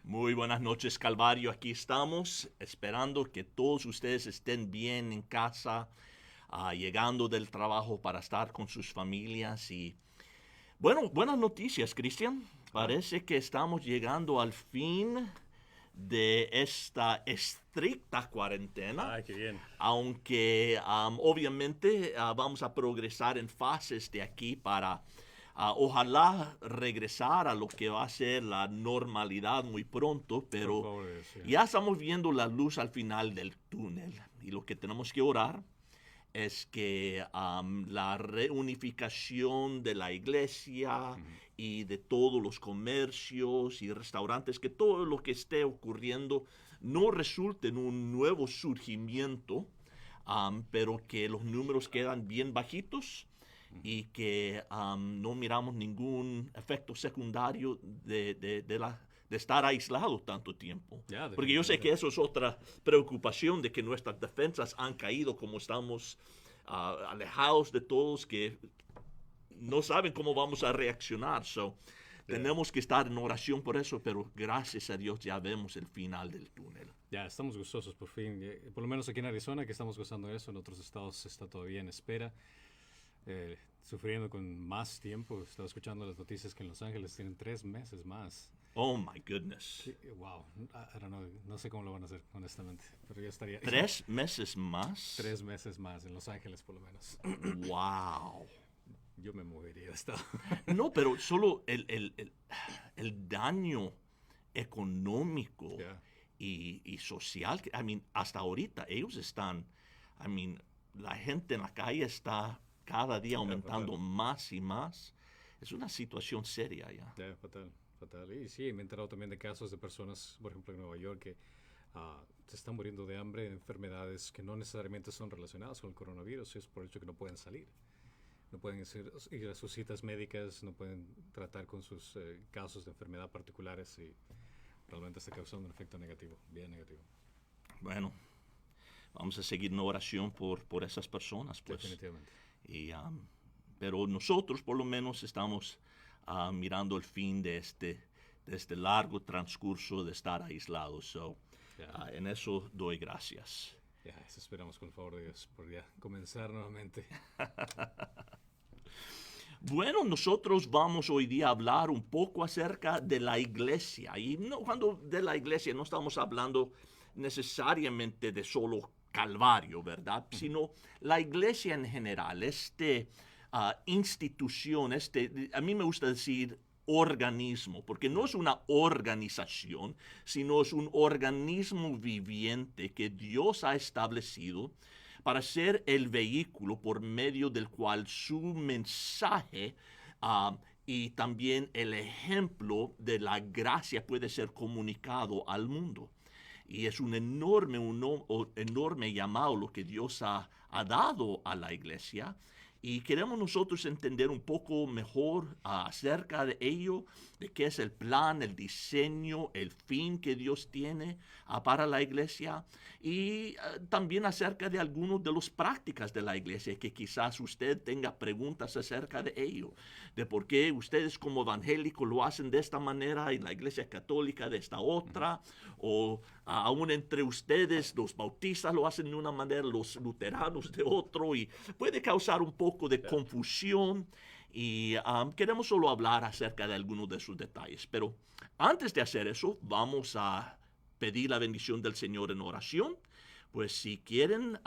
Muy buenas noches, Calvario. Aquí estamos esperando que todos ustedes estén bien en casa, llegando del trabajo para estar con sus familias. Y bueno, buenas noticias, Cristian. Ah, Parece que estamos llegando al fin de esta estricta cuarentena, qué bien. aunque obviamente vamos a progresar en fases de aquí para ojalá regresar a lo que va a ser la normalidad muy pronto, Por pero favor, Dios, sí. ya estamos viendo la luz al final del túnel y lo que tenemos que orar es que la reunificación de la iglesia Ujú. y de todos los comercios y restaurantes, que todo lo que esté ocurriendo no resulte en un nuevo surgimiento, pero que los números quedan bien bajitos y que no miramos ningún efecto secundario de estar aislado tanto tiempo. Ya, Porque yo sé que definitivamente. eso es otra preocupación de que nuestras defensas han caído como estamos alejados de todos, que no saben cómo vamos a reaccionar. So, Ya, tenemos que estar en oración por eso, pero gracias a Dios ya vemos el final del túnel. ya, estamos gustosos por fin. Por lo menos aquí en Arizona, que estamos gozando de eso. En otros estados se está todavía en espera, sufriendo con más tiempo. Estaba escuchando las noticias que en Los Ángeles tienen 3 meses más. Oh my goodness. Wow, I don't know, no sé cómo lo van a hacer, honestamente. Pero ya estaría 3 meses más. 3 meses más, en Los Ángeles por lo menos. Wow. Yo me movería de estado. No, pero solo el daño económico Ya, y social, I mean, hasta ahorita ellos están, I mean, la gente en la calle está cada día ya, aumentando fatal. más y más. Es una situación seria ya. Ya, fatal, fatal. Y sí, me he enterado también de casos de personas, por ejemplo, en Nueva York, que se están muriendo de hambre de enfermedades que no necesariamente son relacionadas con el coronavirus, es por el hecho que no pueden salir. No pueden ir a sus citas médicas, no pueden tratar con sus casos de enfermedad particulares y realmente está causando un efecto negativo, bien negativo. Bueno, vamos a seguir en oración por esas personas, pues. Definitivamente. Y, pero nosotros por lo menos estamos mirando el fin de este largo transcurso de estar aislados. So, Ya, en eso doy gracias. ya, eso esperamos con el favor de Dios, por ya comenzar nuevamente. Bueno, nosotros vamos hoy día a hablar un poco acerca de la iglesia. Y no, cuando de la iglesia no estamos hablando necesariamente de solo Calvario, ¿verdad? Sino la iglesia en general, institución, a mí me gusta decir organismo, porque no es una organización, sino es un organismo viviente que Dios ha establecido para ser el vehículo por medio del cual su mensaje y también el ejemplo de la gracia puede ser comunicado al mundo. Y es enorme llamado lo que Dios ha dado a la iglesia. Y queremos nosotros entender un poco mejor acerca de ello, de qué es el plan, el diseño, el fin que Dios tiene para la iglesia y también acerca de algunas de las prácticas de la iglesia, que quizás usted tenga preguntas acerca de ello, de por qué ustedes como evangélicos lo hacen de esta manera y la iglesia católica de esta otra, o aún entre ustedes los bautistas lo hacen de una manera, los luteranos de otro, y puede causar un poco de Ya. confusión y queremos solo hablar acerca de algunos de sus detalles. Pero antes de hacer eso, vamos a pedir la bendición del Señor en oración. Pues si quieren,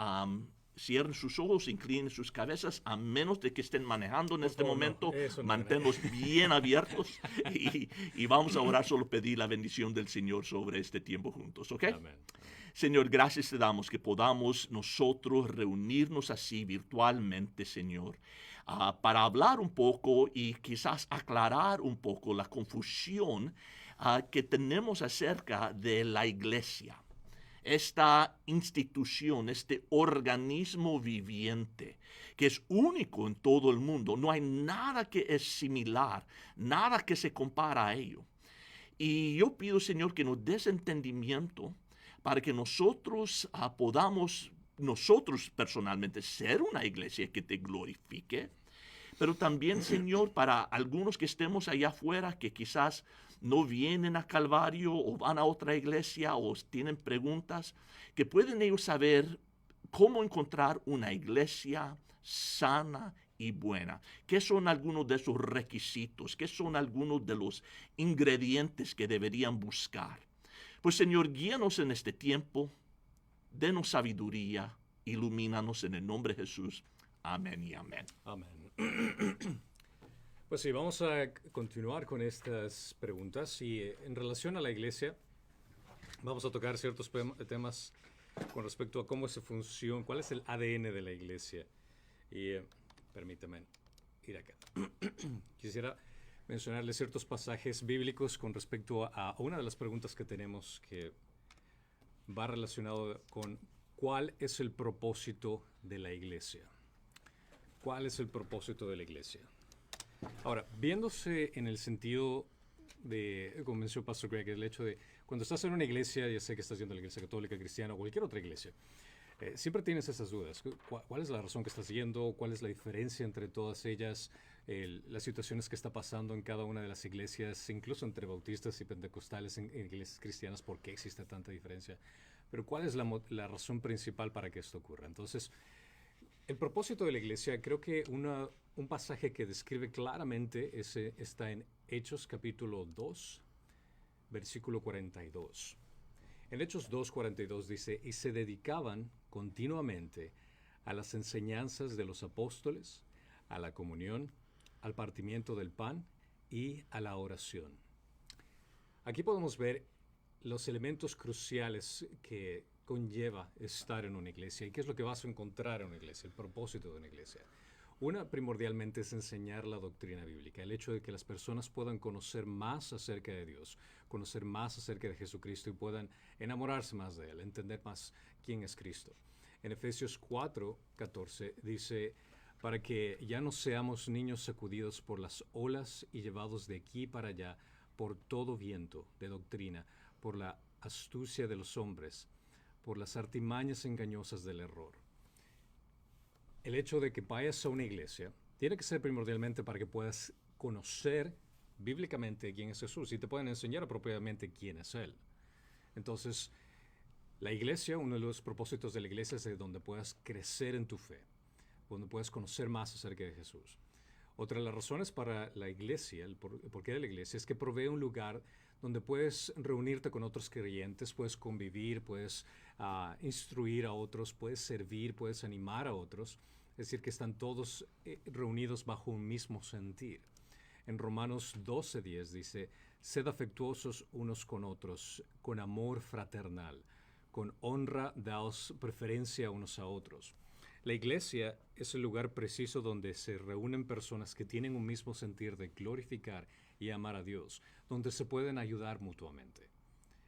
cierren sus ojos, inclinen sus cabezas, a menos de que estén manejando en Por este favor, no, momento, eso no haré. manténlos bien abiertos y vamos a orar, solo pedir la bendición del Señor sobre este tiempo juntos, ¿ok? Amén, amén. Señor, gracias te damos que podamos nosotros reunirnos así virtualmente, Señor, para hablar un poco y quizás aclarar un poco la confusión que tenemos acerca de la iglesia, esta institución, este organismo viviente, que es único en todo el mundo. No hay nada que es similar, nada que se compara a ello. Y yo pido, Señor, que nos des entendimiento para que nosotros podamos, nosotros personalmente, ser una iglesia que te glorifique, Pero también, Señor, para algunos que estemos allá afuera que quizás no vienen a Calvario o van a otra iglesia o tienen preguntas, que pueden ellos saber cómo encontrar una iglesia sana y buena. ¿Qué son algunos de esos requisitos? ¿Qué son algunos de los ingredientes que deberían buscar? Pues Señor, guíanos en este tiempo, denos sabiduría, ilumínanos en el nombre de Jesús. Amén y amén. Amén. Pues sí, vamos a continuar con estas preguntas y en relación a la iglesia vamos a tocar ciertos temas con respecto a cómo se funciona, cuál es el ADN de la iglesia. Y permítame ir acá. Quisiera mencionarles ciertos pasajes bíblicos con respecto a una de las preguntas que tenemos que va relacionado con cuál es el propósito de la iglesia. ¿Cuál es el propósito de la iglesia? Ahora, viéndose en el sentido de, como mencionó Pastor Greg, el hecho de cuando estás en una iglesia, ya sé que estás yendo a la iglesia católica, cristiana o cualquier otra iglesia, siempre tienes esas dudas. ¿Cuál es la razón que estás yendo? ¿Cuál es la diferencia entre todas ellas? Las situaciones que está pasando en cada una de las iglesias, incluso entre bautistas y pentecostales en iglesias cristianas, ¿por qué existe tanta diferencia? Pero ¿cuál es la razón principal para que esto ocurra? Entonces, el propósito de la iglesia, creo que un pasaje que describe claramente está en Hechos capítulo 2, versículo 42. En Hechos 2:42 dice, y se dedicaban continuamente a las enseñanzas de los apóstoles, a la comunión, al partimiento del pan y a la oración. Aquí podemos ver los elementos cruciales que conlleva estar en una iglesia y qué es lo que vas a encontrar en una iglesia, el propósito de una iglesia. Una primordialmente es enseñar la doctrina bíblica, el hecho de que las personas puedan conocer más acerca de Dios, conocer más acerca de Jesucristo y puedan enamorarse más de Él, entender más quién es Cristo. En Efesios 4:14 dice, para que ya no seamos niños sacudidos por las olas y llevados de aquí para allá por todo viento de doctrina, por la astucia de los hombres, por las artimañas engañosas del error. El hecho de que vayas a una iglesia tiene que ser primordialmente para que puedas conocer bíblicamente quién es Jesús y te pueden enseñar apropiadamente quién es Él. Entonces, la iglesia, uno de los propósitos de la iglesia es donde puedas crecer en tu fe, donde puedas conocer más acerca de Jesús. Otra de las razones para la iglesia, el porqué de la iglesia, es que provee un lugar donde puedes reunirte con otros creyentes, puedes convivir, puedes instruir a otros, puedes servir, puedes animar a otros. Es decir, que están todos reunidos bajo un mismo sentir. En Romanos 12:10 dice, sed afectuosos unos con otros, con amor fraternal, con honra daos preferencia unos a otros. La iglesia es el lugar preciso donde se reúnen personas que tienen un mismo sentir de glorificar y amar a Dios, donde se pueden ayudar mutuamente.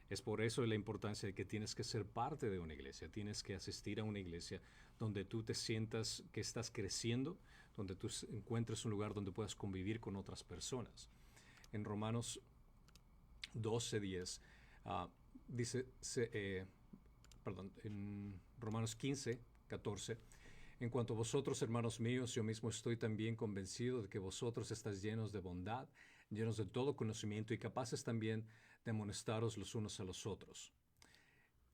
Es por eso la importancia de que tienes que ser parte de una iglesia, tienes que asistir a una iglesia donde tú te sientas que estás creciendo, donde tú encuentres un lugar donde puedas convivir con otras personas. En Romanos 12:10 dice, en Romanos 15:14, en cuanto a vosotros, hermanos míos, yo mismo estoy también convencido de que vosotros estáis llenos de bondad, llenos de todo conocimiento y capaces también de amonestaros los unos a los otros.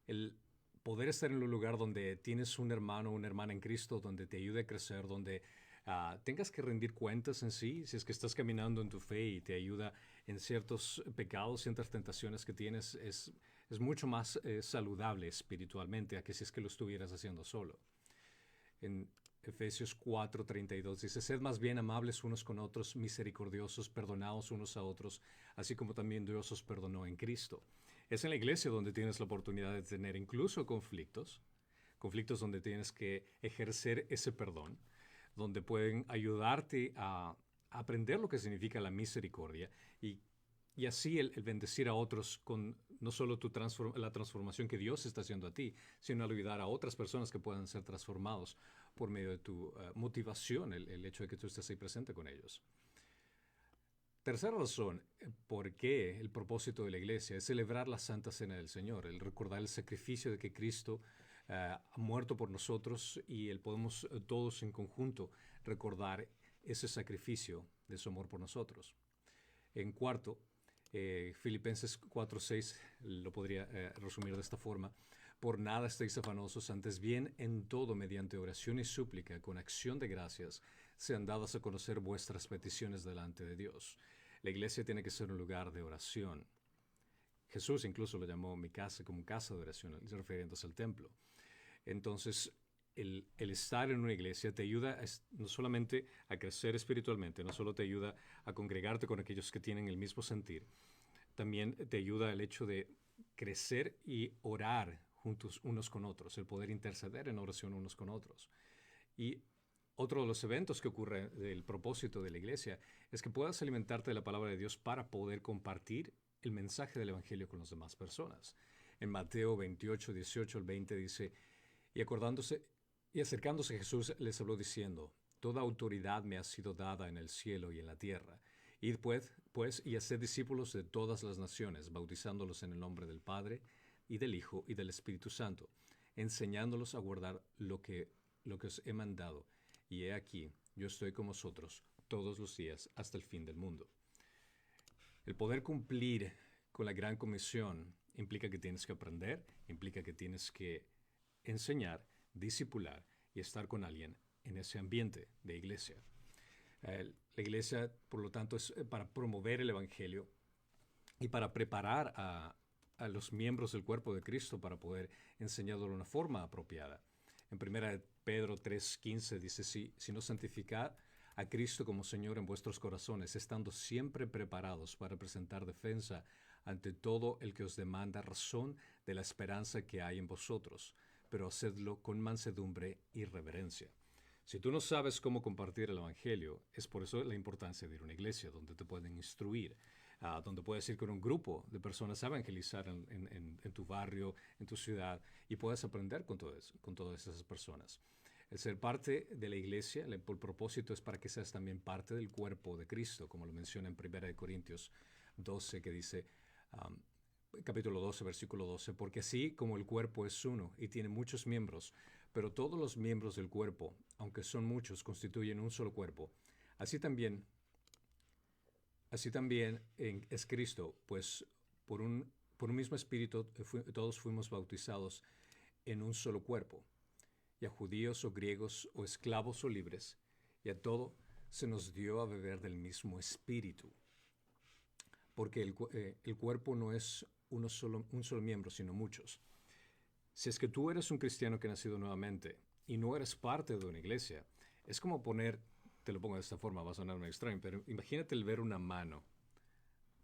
El poder estar en un lugar donde tienes un hermano o una hermana en Cristo, donde te ayude a crecer, donde tengas que rendir cuentas en sí, si es que estás caminando en tu fe y te ayuda en ciertos pecados, ciertas tentaciones que tienes, es mucho más saludable espiritualmente a que si es que lo estuvieras haciendo solo. En Efesios 4:32 dice, sed más bien amables unos con otros, misericordiosos, perdonaos unos a otros, así como también Dios os perdonó en Cristo. Es en la iglesia donde tienes la oportunidad de tener incluso conflictos donde tienes que ejercer ese perdón, donde pueden ayudarte a aprender lo que significa la misericordia y así el bendecir a otros con no solo la transformación que Dios está haciendo a ti, sino ayudar a otras personas que puedan ser transformados por medio de tu motivación, el hecho de que tú estés ahí presente con ellos. Tercera razón por qué el propósito de la iglesia es celebrar la Santa Cena del Señor, el recordar el sacrificio de que Cristo ha muerto por nosotros y podemos todos en conjunto recordar ese sacrificio de su amor por nosotros. En cuarto, Filipenses 4:6 lo podría resumir de esta forma. Por nada estéis afanosos, antes bien en todo mediante oración y súplica con acción de gracias sean dadas a conocer vuestras peticiones delante de Dios. La iglesia tiene que ser un lugar de oración. Jesús incluso lo llamó mi casa como casa de oración, refiriéndose al templo. Entonces, el estar en una iglesia te ayuda no solamente a crecer espiritualmente, no solo te ayuda a congregarte con aquellos que tienen el mismo sentir, también te ayuda el hecho de crecer y orar juntos unos con otros, el poder interceder en oración unos con otros. Y otro de los eventos que ocurre del propósito de la iglesia es que puedas alimentarte de la palabra de Dios para poder compartir el mensaje del Evangelio con las demás personas. En Mateo 28, 18 al 20 dice, y acercándose Jesús les habló diciendo, toda autoridad me ha sido dada en el cielo y en la tierra. Id pues y haced discípulos de todas las naciones, bautizándolos en el nombre del Padre, y del Hijo, y del Espíritu Santo, enseñándolos a guardar lo que os he mandado. Y he aquí, yo estoy con vosotros todos los días hasta el fin del mundo. El poder cumplir con la gran comisión implica que tienes que aprender, implica que tienes que enseñar, discipular y estar con alguien en ese ambiente de iglesia. La iglesia, por lo tanto, es para promover el Evangelio y para preparar a los miembros del cuerpo de Cristo para poder enseñarlo de una forma apropiada. En 1 Pedro 3:15 dice, sino santificad a Cristo como Señor en vuestros corazones, estando siempre preparados para presentar defensa ante todo el que os demanda razón de la esperanza que hay en vosotros, pero hacedlo con mansedumbre y reverencia. Si tú no sabes cómo compartir el Evangelio, es por eso la importancia de ir a una iglesia donde te pueden instruir, donde puedes ir con un grupo de personas a evangelizar en tu barrio, en tu ciudad, y puedes aprender con todas esas personas. El ser parte de la iglesia, el propósito es para que seas también parte del cuerpo de Cristo, como lo menciona en 1 Corintios 12, que dice, capítulo 12, versículo 12, porque así como el cuerpo es uno y tiene muchos miembros, pero todos los miembros del cuerpo, aunque son muchos, constituyen un solo cuerpo, así también es Cristo, pues por un mismo espíritu todos fuimos bautizados en un solo cuerpo, y a judíos o griegos o esclavos o libres, y a todo se nos dio a beber del mismo espíritu, porque el cuerpo no es un solo miembro, sino muchos. Si es que tú eres un cristiano que ha nacido nuevamente y no eres parte de una iglesia, es como te lo pongo de esta forma, va a sonar muy extraño, pero imagínate el ver una mano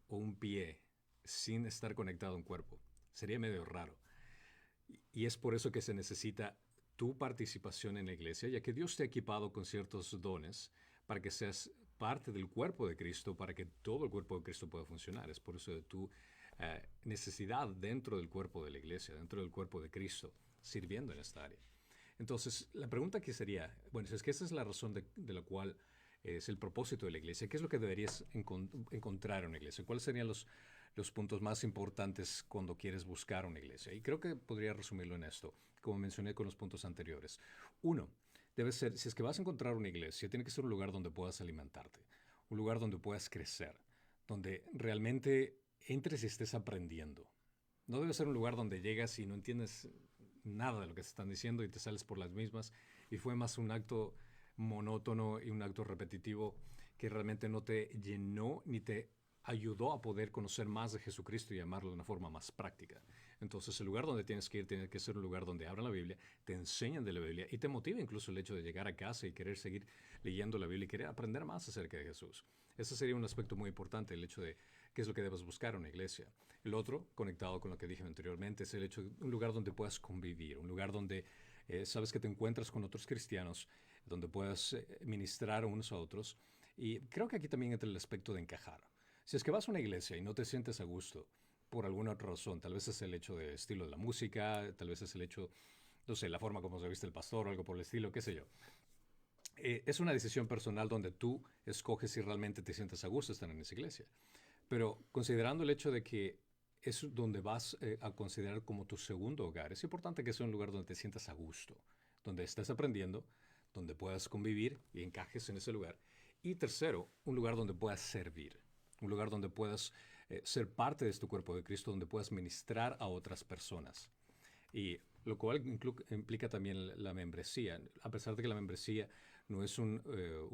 o un pie sin estar conectado a un cuerpo. Sería medio raro. Y es por eso que se necesita tu participación en la iglesia, ya que Dios te ha equipado con ciertos dones para que seas parte del cuerpo de Cristo, para que todo el cuerpo de Cristo pueda funcionar. Es por eso de tu necesidad dentro del cuerpo de la iglesia, dentro del cuerpo de Cristo, sirviendo en esta área. Entonces, la pregunta aquí sería, bueno, si es que esa es la razón de la cual es el propósito de la iglesia, ¿qué es lo que deberías encontrar en una iglesia? ¿Cuáles serían los puntos más importantes cuando quieres buscar una iglesia? Y creo que podría resumirlo en esto, como mencioné con los puntos anteriores. Uno, debe ser, si es que vas a encontrar una iglesia, tiene que ser un lugar donde puedas alimentarte, un lugar donde puedas crecer, donde realmente entres y estés aprendiendo. No debe ser un lugar donde llegas y no entiendes nada de lo que te están diciendo y te sales por las mismas y fue más un acto monótono y un acto repetitivo que realmente no te llenó ni te ayudó a poder conocer más de Jesucristo y amarlo de una forma más práctica. Entonces el lugar donde tienes que ir tiene que ser un lugar donde abran la Biblia, te enseñan de la Biblia y te motiva incluso el hecho de llegar a casa y querer seguir leyendo la Biblia y querer aprender más acerca de Jesús. Ese sería un aspecto muy importante, el hecho de qué es lo que debes buscar en una iglesia. El otro, conectado con lo que dije anteriormente, es el hecho de un lugar donde puedas convivir, un lugar donde sabes que te encuentras con otros cristianos, donde puedas ministrar unos a otros. Y creo que aquí también entra el aspecto de encajar. Si es que vas a una iglesia y no te sientes a gusto por alguna otra razón, tal vez es el hecho del estilo de la música, tal vez es el hecho, no sé, la forma como se viste el pastor o algo por el estilo, qué sé yo. Es una decisión personal donde tú escoges si realmente te sientes a gusto estar en esa iglesia. Pero considerando el hecho de que es donde vas a considerar como tu segundo hogar, es importante que sea un lugar donde te sientas a gusto, donde estés aprendiendo, donde puedas convivir y encajes en ese lugar Y tercero, un lugar donde puedas servir, un lugar donde puedas ser parte de este cuerpo de Cristo, donde puedas ministrar a otras personas. Y lo cual implica también la membresía. A pesar de que la membresía no es un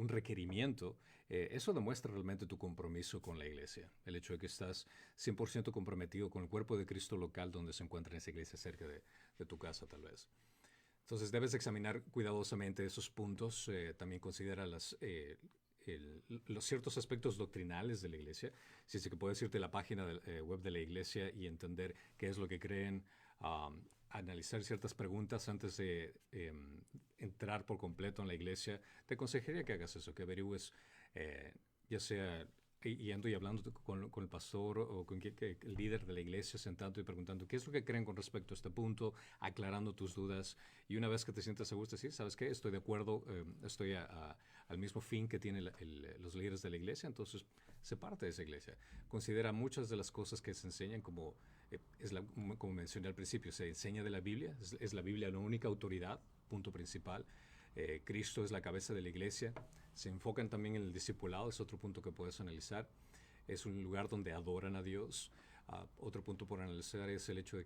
requerimiento, eso demuestra realmente tu compromiso con la iglesia. El hecho de que estás 100% comprometido con el cuerpo de Cristo local donde se encuentra esa iglesia cerca de tu casa, tal vez. Entonces debes examinar cuidadosamente esos puntos. También considera los ciertos aspectos doctrinales de la iglesia. Si es que puedes irte a la página web de la iglesia y entender qué es lo que creen, analizar ciertas preguntas antes de entrar por completo en la iglesia, te aconsejaría que hagas eso, que averigües, ya sea yendo y hablando con el pastor o con el líder de la iglesia, sentando y preguntando qué es lo que creen con respecto a este punto, aclarando tus dudas. Y una vez que te sientas a gusto, decir, ¿sabes qué? Estoy de acuerdo, estoy al mismo fin que tienen los líderes de la iglesia, entonces sé parte de esa iglesia. Considera muchas de las cosas que se enseñan como como mencioné al principio, se enseña de la Biblia, es la Biblia la única autoridad, punto principal. Cristo es la cabeza de la iglesia. Se enfocan también en el discipulado, es otro punto que puedes analizar. Es un lugar donde adoran a Dios. Otro punto por analizar es el hecho de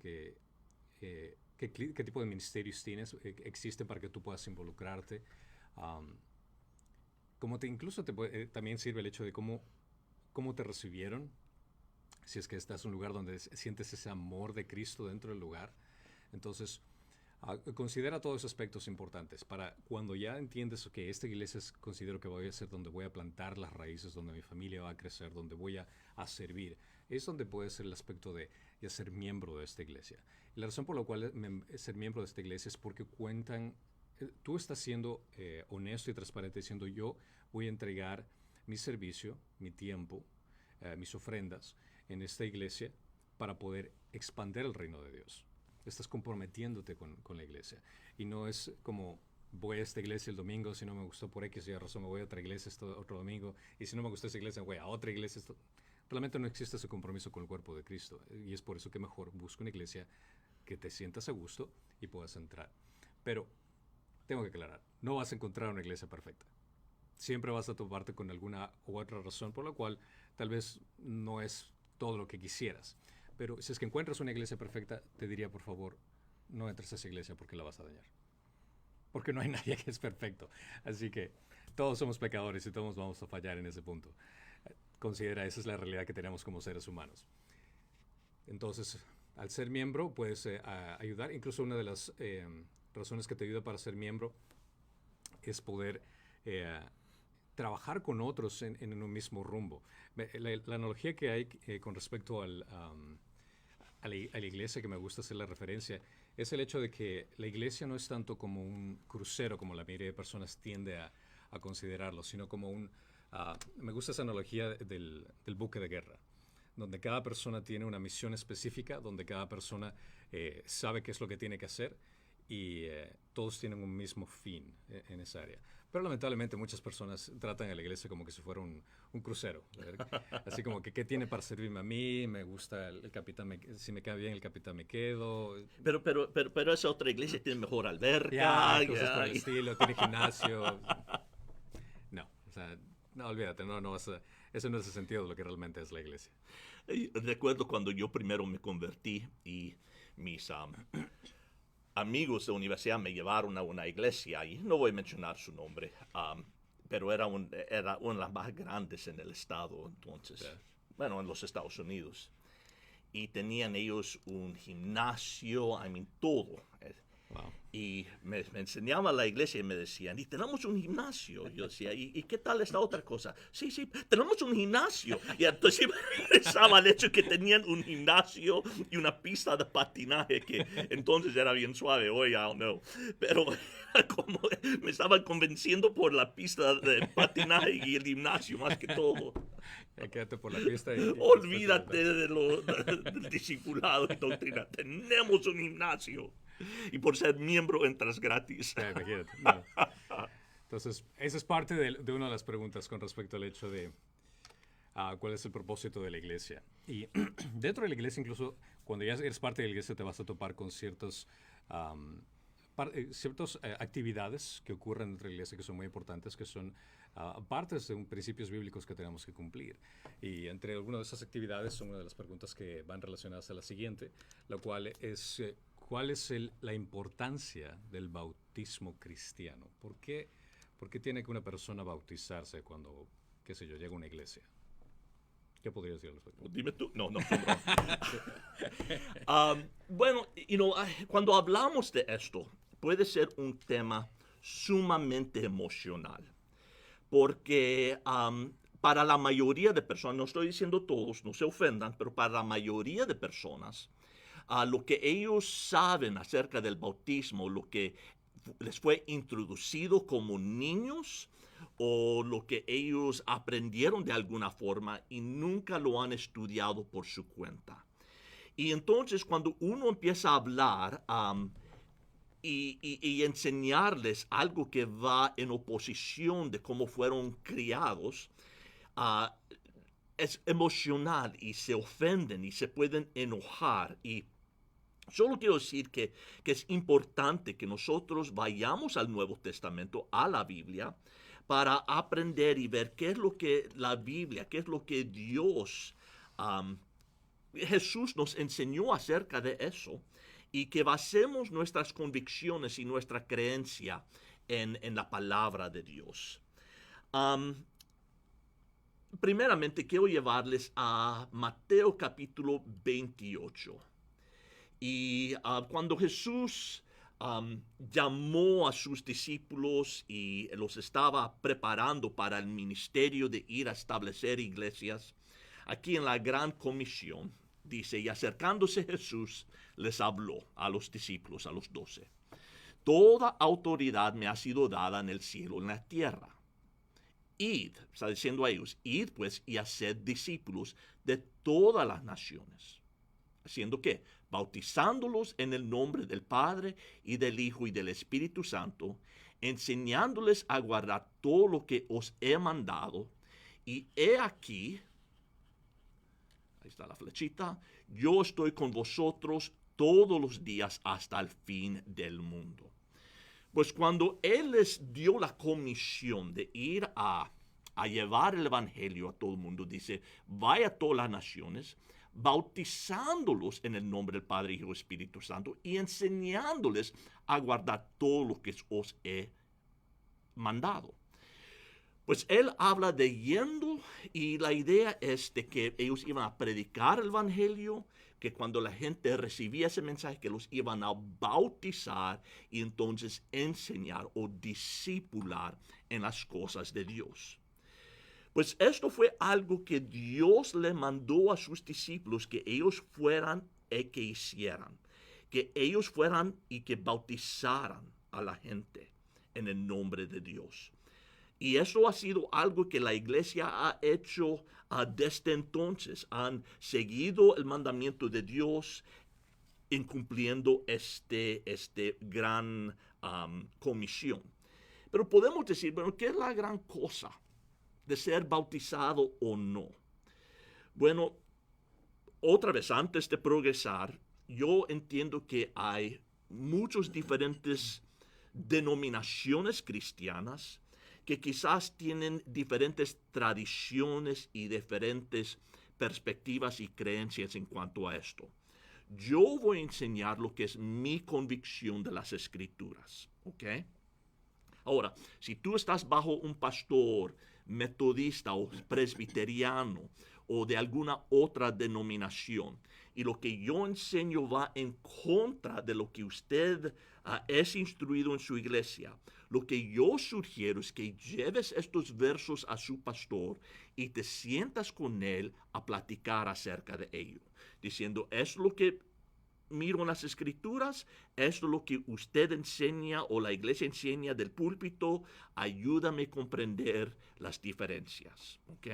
qué tipo de ministerios tienes, existen para que tú puedas involucrarte. Incluso también sirve el hecho de cómo te recibieron. Si es que estás en un lugar donde sientes ese amor de Cristo dentro del lugar, entonces considera todos esos aspectos importantes para cuando ya entiendes que esta iglesia considero que voy a ser donde voy a plantar las raíces, donde mi familia va a crecer, donde voy a servir. Es donde puede ser el aspecto de ser miembro de esta iglesia. Y la razón por la cual ser miembro de esta iglesia es porque tú estás siendo honesto y transparente diciendo yo voy a entregar mi servicio, mi tiempo, mis ofrendas en esta iglesia para poder expandir el reino de Dios. Estás comprometiéndote con la iglesia. Y no es como voy a esta iglesia el domingo, si no me gustó por X y razón me voy a otra iglesia otro domingo, y si no me gustó esa iglesia voy a otra iglesia. Realmente no existe ese compromiso con el cuerpo de Cristo. Y es por eso que mejor busca una iglesia que te sientas a gusto y puedas entrar. Pero tengo que aclarar, no vas a encontrar una iglesia perfecta. Siempre vas a toparte con alguna u otra razón por la cual tal vez no es todo lo que quisieras. Pero si es que encuentras una iglesia perfecta, te diría, por favor, no entres a esa iglesia porque la vas a dañar. Porque no hay nadie que es perfecto. Así que todos somos pecadores y todos vamos a fallar en ese punto. Considera, esa es la realidad que tenemos como seres humanos. Entonces, al ser miembro, puedes ayudar. Incluso una de las razones que te ayuda para ser miembro es poder trabajar con otros en un mismo rumbo. La analogía que hay con respecto a la iglesia, que me gusta hacer la referencia, es el hecho de que la iglesia no es tanto como un crucero, como la mayoría de personas tiende a considerarlo, sino como me gusta esa analogía del buque de guerra, donde cada persona tiene una misión específica, donde cada persona sabe qué es lo que tiene que hacer y todos tienen un mismo fin en esa área. Pero lamentablemente muchas personas tratan a la iglesia como que si fuera un crucero. Así como que, ¿qué tiene para servirme a mí? Me gusta el capitán, si me cae bien el capitán me quedo. Pero esa otra iglesia tiene mejor alberca. Cosas por el estilo, tiene gimnasio. No, o sea, no, olvídate, eso no es el sentido de lo que realmente es la iglesia. Recuerdo cuando yo primero me convertí y mis amigos de universidad me llevaron a una iglesia, y no voy a mencionar su nombre, pero era una de las más grandes en el estado entonces, bueno, en los Estados Unidos. Y tenían ellos un gimnasio, todo. Wow. Y me enseñaban la iglesia y me decían, y tenemos un gimnasio. Yo decía, ¿y qué tal esta otra cosa? Sí, tenemos un gimnasio. Y entonces me regresaba al hecho que tenían un gimnasio y una pista de patinaje, que entonces era bien suave, hoy I don't know. Pero como me estaban convenciendo por la pista de patinaje y el gimnasio más que todo. Quédate por la pista. Olvídate del discipulado y doctrina. Tenemos un gimnasio. Y por ser miembro entras gratis. Imagínate. No. Entonces, esa es parte de una de las preguntas con respecto al hecho de cuál es el propósito de la iglesia. Y dentro de la iglesia, incluso cuando ya eres parte de la iglesia, te vas a topar con ciertos ciertas actividades que ocurren en la iglesia que son muy importantes, que son partes de principios bíblicos que tenemos que cumplir. Y entre algunas de esas actividades son una de las preguntas que van relacionadas a la siguiente, la cual es, ¿cuál es la importancia del bautismo cristiano? ¿Por qué tiene que una persona bautizarse cuando, qué sé yo, llega a una iglesia? ¿Qué podrías decir al respecto? Dime tú. No. Bueno, cuando hablamos de esto, puede ser un tema sumamente emocional. Porque para la mayoría de personas, no estoy diciendo todos, no se ofendan, pero para la mayoría de personas, lo que ellos saben acerca del bautismo, lo que les fue introducido como niños, o lo que ellos aprendieron de alguna forma y nunca lo han estudiado por su cuenta. Y entonces cuando uno empieza a hablar y enseñarles algo que va en oposición de cómo fueron criados, es emocional y se ofenden y se pueden enojar. Y solo quiero decir que es importante que nosotros vayamos al Nuevo Testamento, a la Biblia, para aprender y ver qué es lo que la Biblia, qué es lo que Dios, Jesús nos enseñó acerca de eso, y que basemos nuestras convicciones y nuestra creencia en la palabra de Dios. Primeramente, quiero llevarles a Mateo capítulo 28. Y cuando Jesús llamó a sus discípulos y los estaba preparando para el ministerio de ir a establecer iglesias, aquí en la Gran Comisión, dice, y acercándose Jesús, les habló a los discípulos, a los 12. Toda autoridad me ha sido dada en el cielo y en la tierra. Id, está diciendo a ellos, id pues y haced discípulos de todas las naciones. ¿Haciendo qué? Bautizándolos en el nombre del Padre y del Hijo y del Espíritu Santo, enseñándoles a guardar todo lo que os he mandado. Y he aquí, ahí está la flechita, yo estoy con vosotros todos los días hasta el fin del mundo. Pues cuando Él les dio la comisión de ir a llevar el Evangelio a todo el mundo, dice, vaya a todas las naciones, bautizándolos en el nombre del Padre, Hijo y Espíritu Santo, y enseñándoles a guardar todo lo que os he mandado. Pues Él habla de yendo, y la idea es de que ellos iban a predicar el Evangelio, que cuando la gente recibía ese mensaje, que los iban a bautizar y entonces enseñar o discipular en las cosas de Dios. Pues esto fue algo que Dios le mandó a sus discípulos, que ellos fueran y que hicieran. Que ellos fueran y que bautizaran a la gente en el nombre de Dios. Y eso ha sido algo que la iglesia ha hecho desde entonces. Han seguido el mandamiento de Dios, incumpliendo este gran comisión. Pero podemos decir, bueno, ¿qué es la gran cosa de ser bautizado o no? Bueno, otra vez, antes de progresar, yo entiendo que hay muchas diferentes denominaciones cristianas que quizás tienen diferentes tradiciones y diferentes perspectivas y creencias en cuanto a esto. Yo voy a enseñar lo que es mi convicción de las Escrituras, ¿ok? Ahora, si tú estás bajo un pastor metodista o presbiteriano o de alguna otra denominación, y lo que yo enseño va en contra de lo que usted es instruido en su iglesia, lo que yo sugiero es que lleves estos versos a su pastor y te sientas con él a platicar acerca de ello, diciendo, es lo que miro en las Escrituras, es lo que usted enseña o la iglesia enseña del púlpito, ayúdame a comprender las diferencias, ¿ok?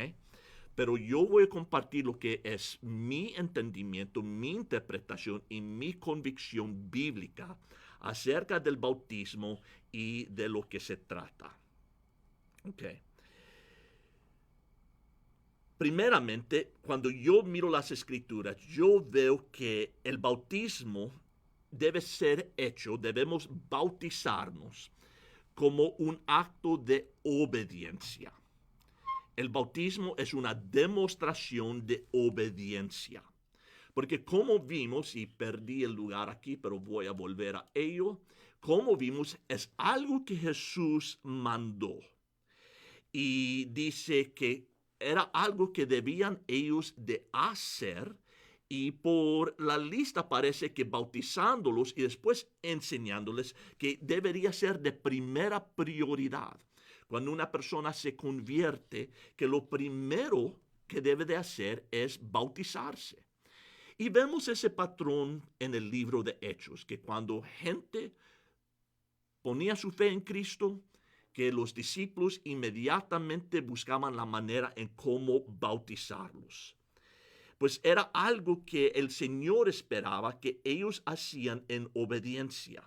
Pero yo voy a compartir lo que es mi entendimiento, mi interpretación y mi convicción bíblica acerca del bautismo y de lo que se trata. Ok. Primeramente, cuando yo miro las Escrituras, yo veo que el bautismo debe ser hecho, debemos bautizarnos como un acto de obediencia. El bautismo es una demostración de obediencia. Porque como vimos, y perdí el lugar aquí, pero voy a volver a ello, como vimos, es algo que Jesús mandó. Y dice que era algo que debían ellos de hacer, y por la lista parece que bautizándolos y después enseñándoles que debería ser de primera prioridad. Cuando una persona se convierte, que lo primero que debe de hacer es bautizarse. Y vemos ese patrón en el libro de Hechos, que cuando gente ponía su fe en Cristo, que los discípulos inmediatamente buscaban la manera en cómo bautizarlos. Pues era algo que el Señor esperaba que ellos hacían en obediencia.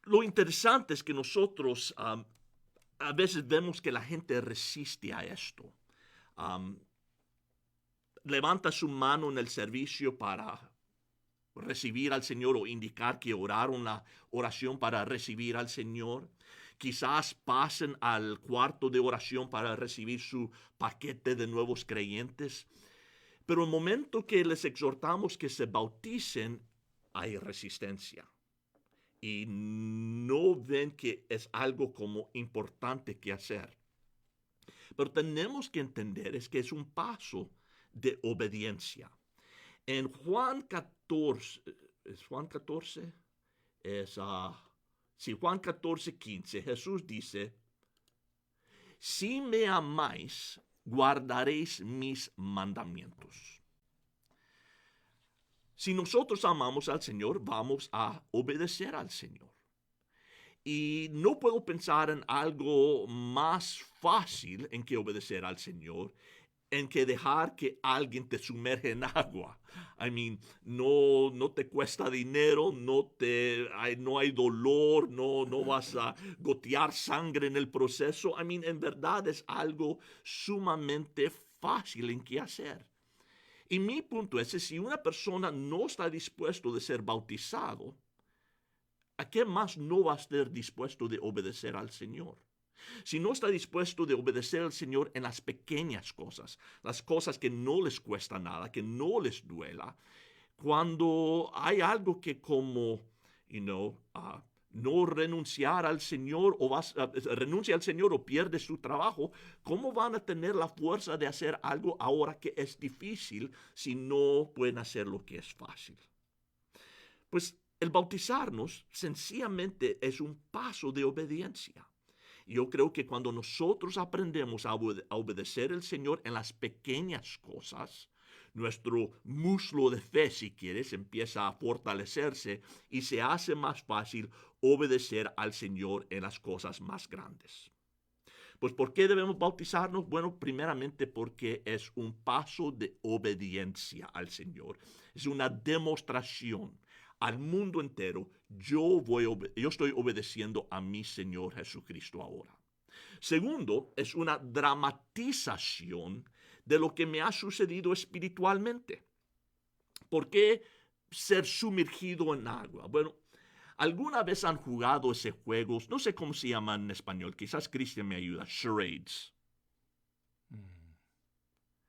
Lo interesante es que nosotros a veces vemos que la gente resiste a esto. Levanta su mano en el servicio para recibir al Señor o indicar que oraron la oración para recibir al Señor. Quizás pasen al cuarto de oración para recibir su paquete de nuevos creyentes. Pero el momento que les exhortamos que se bauticen, hay resistencia. Y no ven que es algo como importante que hacer. Pero tenemos que entender es que es un paso de obediencia. En Juan 14, ¿es Juan 14? Juan 14, 15, Jesús dice, si me amáis, guardaréis mis mandamientos. Si nosotros amamos al Señor, vamos a obedecer al Señor. Y no puedo pensar en algo más fácil en que obedecer al Señor, en que dejar que alguien te sumerge en agua. No te cuesta dinero, no hay dolor, no vas a gotear sangre en el proceso. En verdad es algo sumamente fácil en que hacer. Y mi punto es, si una persona no está dispuesto de ser bautizado, ¿a qué más no va a estar dispuesto de obedecer al Señor? Si no está dispuesto de obedecer al Señor en las pequeñas cosas, las cosas que no les cuesta nada, que no les duela, cuando hay algo que como, no renunciar al Señor o renuncia al Señor o pierde su trabajo, ¿cómo van a tener la fuerza de hacer algo ahora que es difícil si no pueden hacer lo que es fácil? Pues el bautizarnos sencillamente es un paso de obediencia. Yo creo que cuando nosotros aprendemos a obedecer al Señor en las pequeñas cosas, nuestro muslo de fe, si quieres, empieza a fortalecerse y se hace más fácil obedecer al Señor en las cosas más grandes. Pues, ¿por qué debemos bautizarnos? Bueno, primeramente porque es un paso de obediencia al Señor. Es una demostración al mundo entero, yo estoy obedeciendo a mi Señor Jesucristo ahora. Segundo, es una dramatización de lo que me ha sucedido espiritualmente. ¿Por qué ser sumergido en agua? Bueno, ¿alguna vez han jugado ese juego? No sé cómo se llama en español, quizás Cristian me ayuda, charades.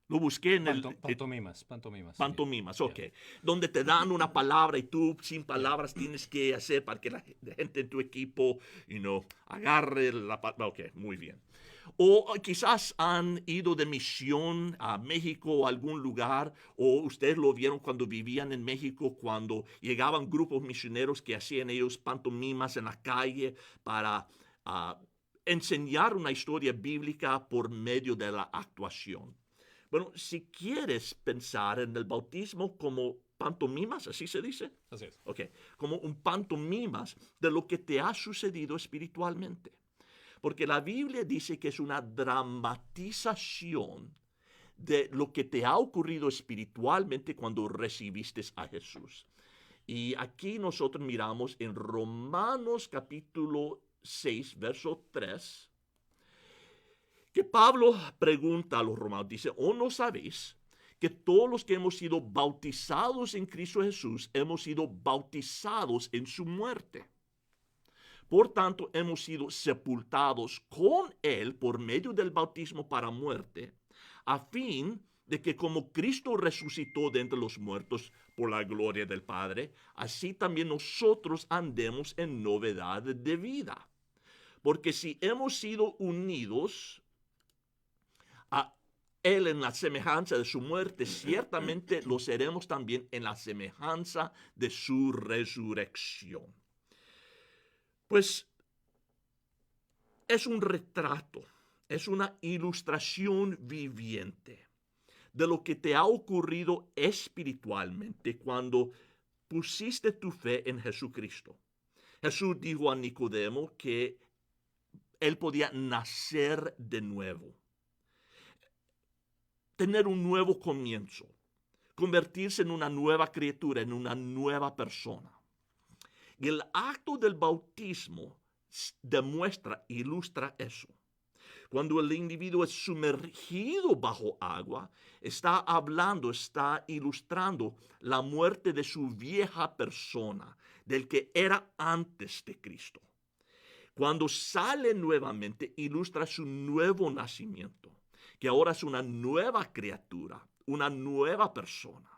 Lo busqué en Pantomimas. Pantomimas, ok. Yeah. Donde te dan una palabra y tú sin palabras tienes que hacer para que la gente en tu equipo, agarre la palabra. Ok, muy bien. O quizás han ido de misión a México o a algún lugar, o ustedes lo vieron cuando vivían en México, cuando llegaban grupos misioneros que hacían ellos pantomimas en la calle para enseñar una historia bíblica por medio de la actuación. Bueno, si quieres pensar en el bautismo como pantomimas, ¿así se dice? Así es. Ok, como un pantomimas de lo que te ha sucedido espiritualmente. Porque la Biblia dice que es una dramatización de lo que te ha ocurrido espiritualmente cuando recibiste a Jesús. Y aquí nosotros miramos en Romanos capítulo 6, verso 3, que Pablo pregunta a los romanos, dice, ¿o no sabéis que todos los que hemos sido bautizados en Cristo Jesús, hemos sido bautizados en su muerte. Por tanto, hemos sido sepultados con Él por medio del bautismo para muerte, a fin de que como Cristo resucitó de entre los muertos por la gloria del Padre, así también nosotros andemos en novedad de vida. Porque si hemos sido unidos a Él en la semejanza de su muerte, ciertamente lo seremos también en la semejanza de su resurrección. Pues es un retrato, es una ilustración viviente de lo que te ha ocurrido espiritualmente cuando pusiste tu fe en Jesucristo. Jesús dijo a Nicodemo que él podía nacer de nuevo, tener un nuevo comienzo, convertirse en una nueva criatura, en una nueva persona. Y el acto del bautismo demuestra, ilustra eso. Cuando el individuo es sumergido bajo agua, está hablando, está ilustrando la muerte de su vieja persona, del que era antes de Cristo. Cuando sale nuevamente, ilustra su nuevo nacimiento, que ahora es una nueva criatura, una nueva persona.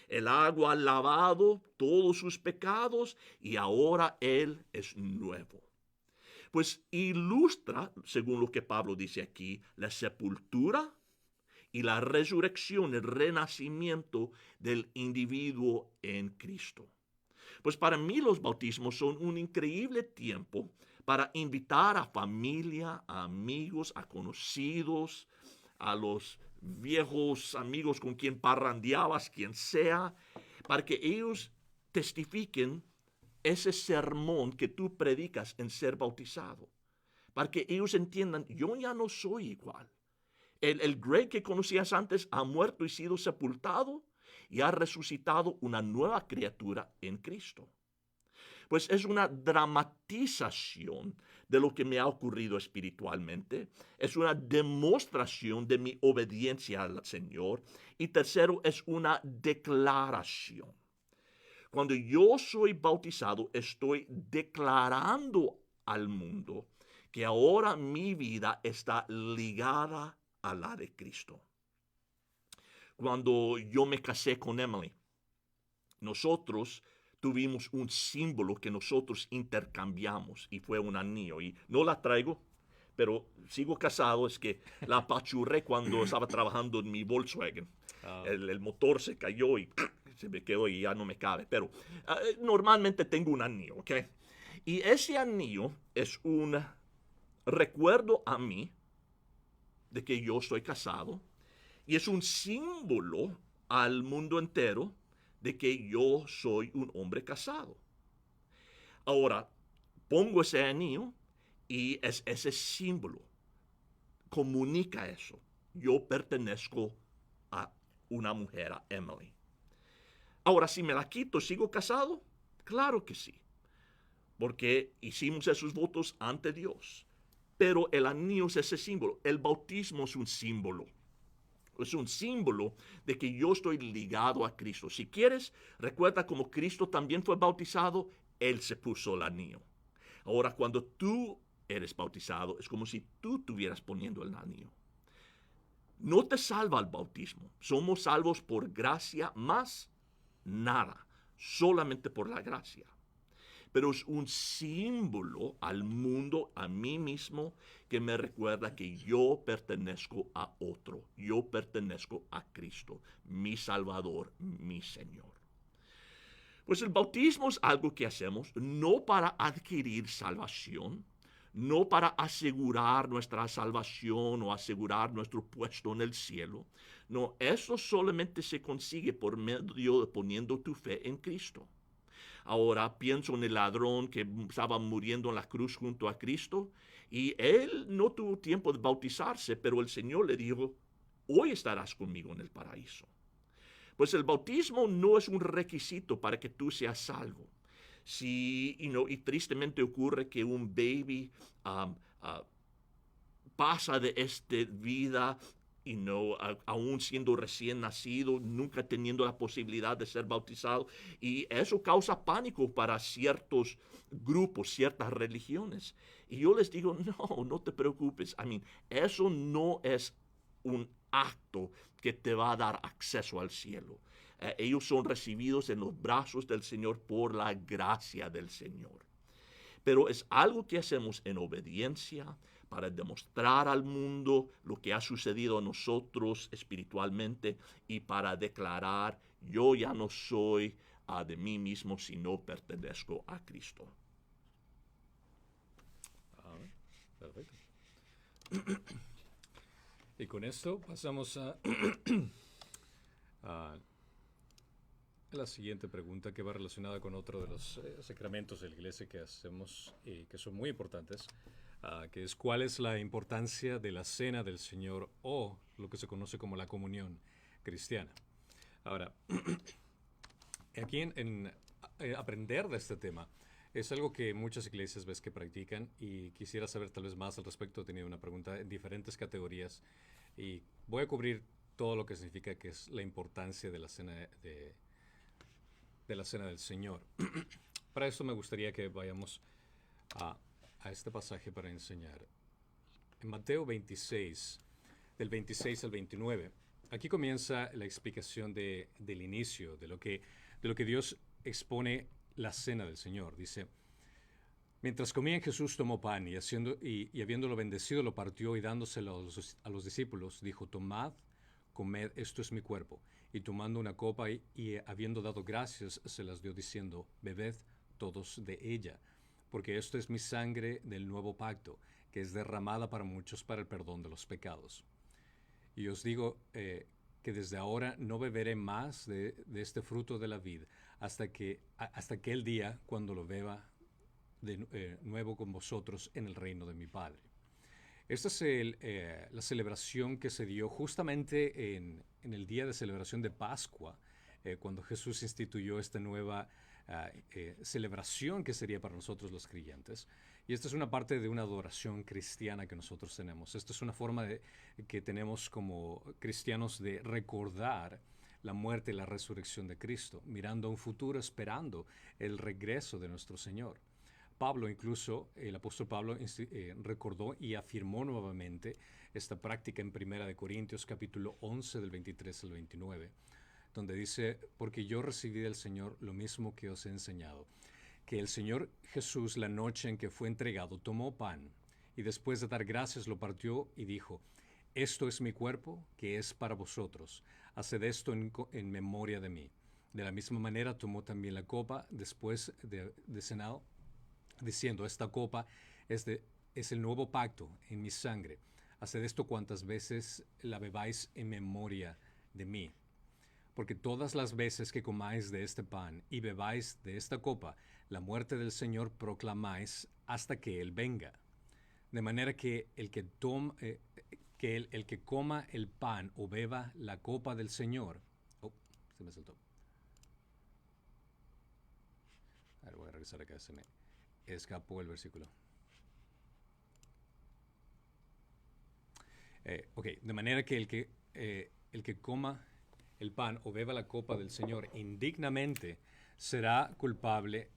El agua ha lavado todos sus pecados y ahora él es nuevo. Pues ilustra, según lo que Pablo dice aquí, la sepultura y la resurrección, el renacimiento del individuo en Cristo. Pues para mí los bautismos son un increíble tiempo para invitar a familia, a amigos, a conocidos, a los viejos amigos con quien parrandeabas, quien sea, para que ellos testifiquen ese sermón que tú predicas en ser bautizado, para que ellos entiendan, yo ya no soy igual. El Greg que conocías antes ha muerto y sido sepultado y ha resucitado una nueva criatura en Cristo. Pues es una dramatización de lo que me ha ocurrido espiritualmente. Es una demostración de mi obediencia al Señor. Y tercero, es una declaración. Cuando yo soy bautizado, estoy declarando al mundo que ahora mi vida está ligada a la de Cristo. Cuando yo me casé con Emily, nosotros tuvimos un símbolo que nosotros intercambiamos y fue un anillo. Y no la traigo, pero sigo casado. Es que la apachurré cuando estaba trabajando en mi Volkswagen. El motor se cayó y se me quedó y ya no me cabe. Pero normalmente tengo un anillo, ¿ok? Y ese anillo es un recuerdo a mí de que yo estoy casado. Y es un símbolo al mundo entero de que yo soy un hombre casado. Ahora, pongo ese anillo y ese símbolo comunica eso. Yo pertenezco a una mujer, a Emily. Ahora, si me la quito, ¿sigo casado? Claro que sí, porque hicimos esos votos ante Dios. Pero el anillo es ese símbolo. El bautismo es un símbolo. Es un símbolo de que yo estoy ligado a Cristo. Si quieres, recuerda como Cristo también fue bautizado, Él se puso el anillo. Ahora, cuando tú eres bautizado, es como si tú estuvieras poniendo el anillo. No te salva el bautismo. Somos salvos por gracia, más nada. Solamente por la gracia. Pero es un símbolo al mundo, a mí mismo, que me recuerda que yo pertenezco a otro. Yo pertenezco a Cristo, mi Salvador, mi Señor. Pues el bautismo es algo que hacemos no para adquirir salvación, no para asegurar nuestra salvación o asegurar nuestro puesto en el cielo. No, eso solamente se consigue por medio de poniendo tu fe en Cristo. Ahora pienso en el ladrón que estaba muriendo en la cruz junto a Cristo y él no tuvo tiempo de bautizarse, pero el Señor le dijo, hoy estarás conmigo en el paraíso. Pues el bautismo no es un requisito para que tú seas salvo. Si, y tristemente ocurre que un baby pasa de esta vida y no, aún siendo recién nacido, nunca teniendo la posibilidad de ser bautizado. Y eso causa pánico para ciertos grupos, ciertas religiones. Y yo les digo, no, no te preocupes. Eso no es un acto que te va a dar acceso al cielo. Ellos son recibidos en los brazos del Señor por la gracia del Señor. Pero es algo que hacemos en obediencia para demostrar al mundo lo que ha sucedido a nosotros espiritualmente y para declarar, yo ya no soy de mí mismo, sino pertenezco a Cristo. Perfecto. Y con esto pasamos a la siguiente pregunta, que va relacionada con otro de los sacramentos de la iglesia que hacemos y que son muy importantes, que es ¿cuál es la importancia de la cena del Señor o lo que se conoce como la comunión cristiana? Ahora, aquí en aprender de este tema es algo que muchas iglesias ves que practican y quisiera saber tal vez más al respecto. He tenido una pregunta en diferentes categorías y voy a cubrir todo lo que significa que es la importancia de la cena de la cena del Señor. Para esto me gustaría que vayamos a este pasaje para enseñar. En Mateo 26, del 26 al 29, aquí comienza la explicación del inicio, de lo que Dios expone la cena del Señor. Dice, mientras comían, Jesús tomó pan y habiéndolo bendecido, lo partió y dándoselo a los discípulos, dijo, tomad, comed, esto es mi cuerpo. Y tomando una copa y habiendo dado gracias, se las dio diciendo, bebed todos de ella, porque esto es mi sangre del nuevo pacto, que es derramada para muchos para el perdón de los pecados. Y os digo que desde ahora no beberé más de este fruto de la vid hasta aquel día cuando lo beba de nuevo con vosotros en el reino de mi Padre. Esta es la celebración que se dio justamente en el día de celebración de Pascua, cuando Jesús instituyó esta nueva celebración que sería para nosotros los creyentes. Y esta es una parte de una adoración cristiana que nosotros tenemos. Esta es una forma que tenemos como cristianos de recordar la muerte y la resurrección de Cristo, mirando a un futuro, esperando el regreso de nuestro Señor. Pablo, incluso, el apóstol Pablo recordó y afirmó nuevamente esta práctica en 1 Corintios capítulo 11 del 23 al 29, donde dice, porque yo recibí del Señor lo mismo que os he enseñado, que el Señor Jesús, la noche en que fue entregado, tomó pan y después de dar gracias lo partió y dijo, esto es mi cuerpo que es para vosotros, haced esto en memoria de mí. De la misma manera tomó también la copa después de cenado, diciendo, esta copa es el nuevo pacto en mi sangre. Haced esto cuantas veces la bebáis en memoria de mí. Porque todas las veces que comáis de este pan y bebáis de esta copa, la muerte del Señor proclamáis hasta que Él venga. De manera que el que coma el pan o beba la copa del Señor... se me saltó. A ver, voy a regresar acá, se me escapó el versículo. De manera que el que coma el pan o beba la copa del Señor indignamente será culpable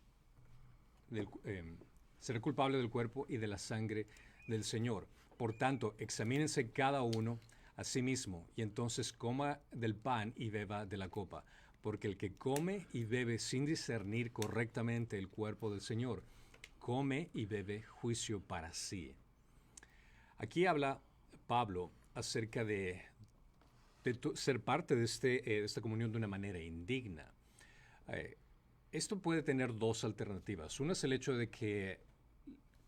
del cuerpo y de la sangre del Señor. Por tanto, examínense cada uno a sí mismo y entonces coma del pan y beba de la copa. Porque el que come y bebe sin discernir correctamente el cuerpo del Señor, come y bebe juicio para sí. Aquí habla Pablo acerca de ser parte de esta comunión de una manera indigna. Esto puede tener dos alternativas. Una es el hecho de que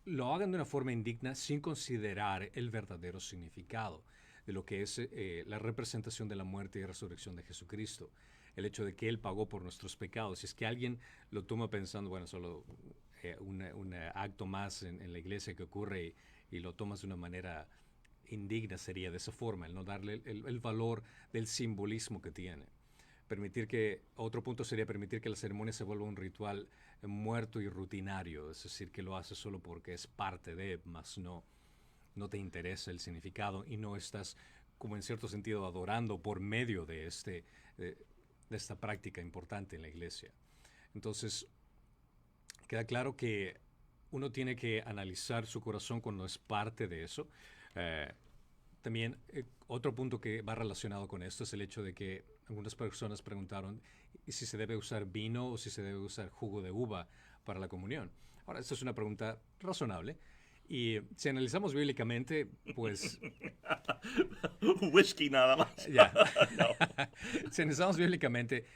lo hagan de una forma indigna sin considerar el verdadero significado de lo que es la representación de la muerte y resurrección de Jesucristo. El hecho de que Él pagó por nuestros pecados. Si es que alguien lo toma pensando, bueno, solo un acto más en la iglesia que ocurre y lo tomas de una manera indigna, sería de esa forma, el no darle el valor del simbolismo que tiene. Otro punto sería permitir que la ceremonia se vuelva un ritual muerto y rutinario, es decir, que lo haces solo porque es parte de, mas no te interesa el significado y no estás como en cierto sentido adorando por medio de esta práctica importante en la iglesia. Entonces, queda claro que uno tiene que analizar su corazón cuando es parte de eso. También otro punto que va relacionado con esto es el hecho de que algunas personas preguntaron si se debe usar vino o si se debe usar jugo de uva para la comunión. Ahora, esta es una pregunta razonable. Y si analizamos bíblicamente, pues... Whisky nada más. Ya. No. Si analizamos bíblicamente,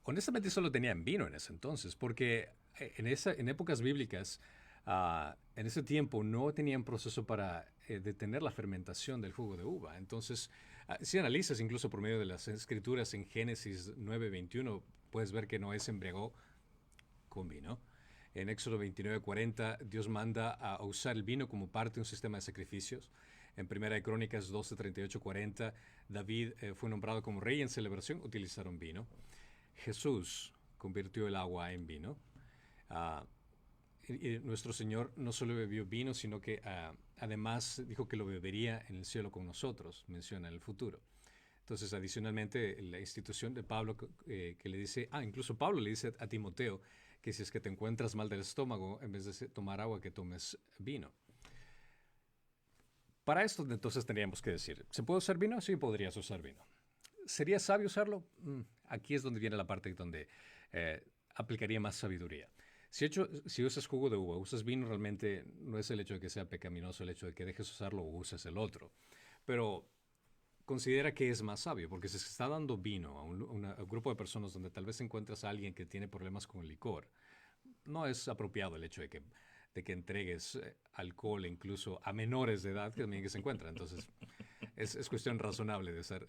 honestamente solo tenían vino en ese entonces, porque en épocas bíblicas, en ese tiempo no tenían proceso para detener la fermentación del jugo de uva. Entonces, si analizas incluso por medio de las escrituras en Génesis 9:21, puedes ver que Noé se embriagó con vino. En Éxodo 29:40, Dios manda a usar el vino como parte de un sistema de sacrificios. En Primera de Crónicas 12:38-40, David fue nombrado como rey en celebración, utilizaron vino. Jesús convirtió el agua en vino. Y nuestro Señor no solo bebió vino, sino que además dijo que lo bebería en el cielo con nosotros, menciona en el futuro. Entonces, adicionalmente, la institución de Pablo que le dice, incluso Pablo le dice a Timoteo que si es que te encuentras mal del estómago, en vez de tomar agua, que tomes vino. Para esto, entonces, tendríamos que decir, ¿se puede usar vino? Sí, podrías usar vino. ¿Sería sabio usarlo? Aquí es donde viene la parte donde aplicaría más sabiduría. Si usas jugo de uva, usas vino, realmente no es el hecho de que sea pecaminoso el hecho de que dejes usarlo o uses el otro. Pero considera que es más sabio, porque si se está dando vino a un grupo de personas donde tal vez encuentras a alguien que tiene problemas con el licor, no es apropiado el hecho de que entregues alcohol incluso a menores de edad que también que se encuentran. Entonces, es cuestión razonable de ser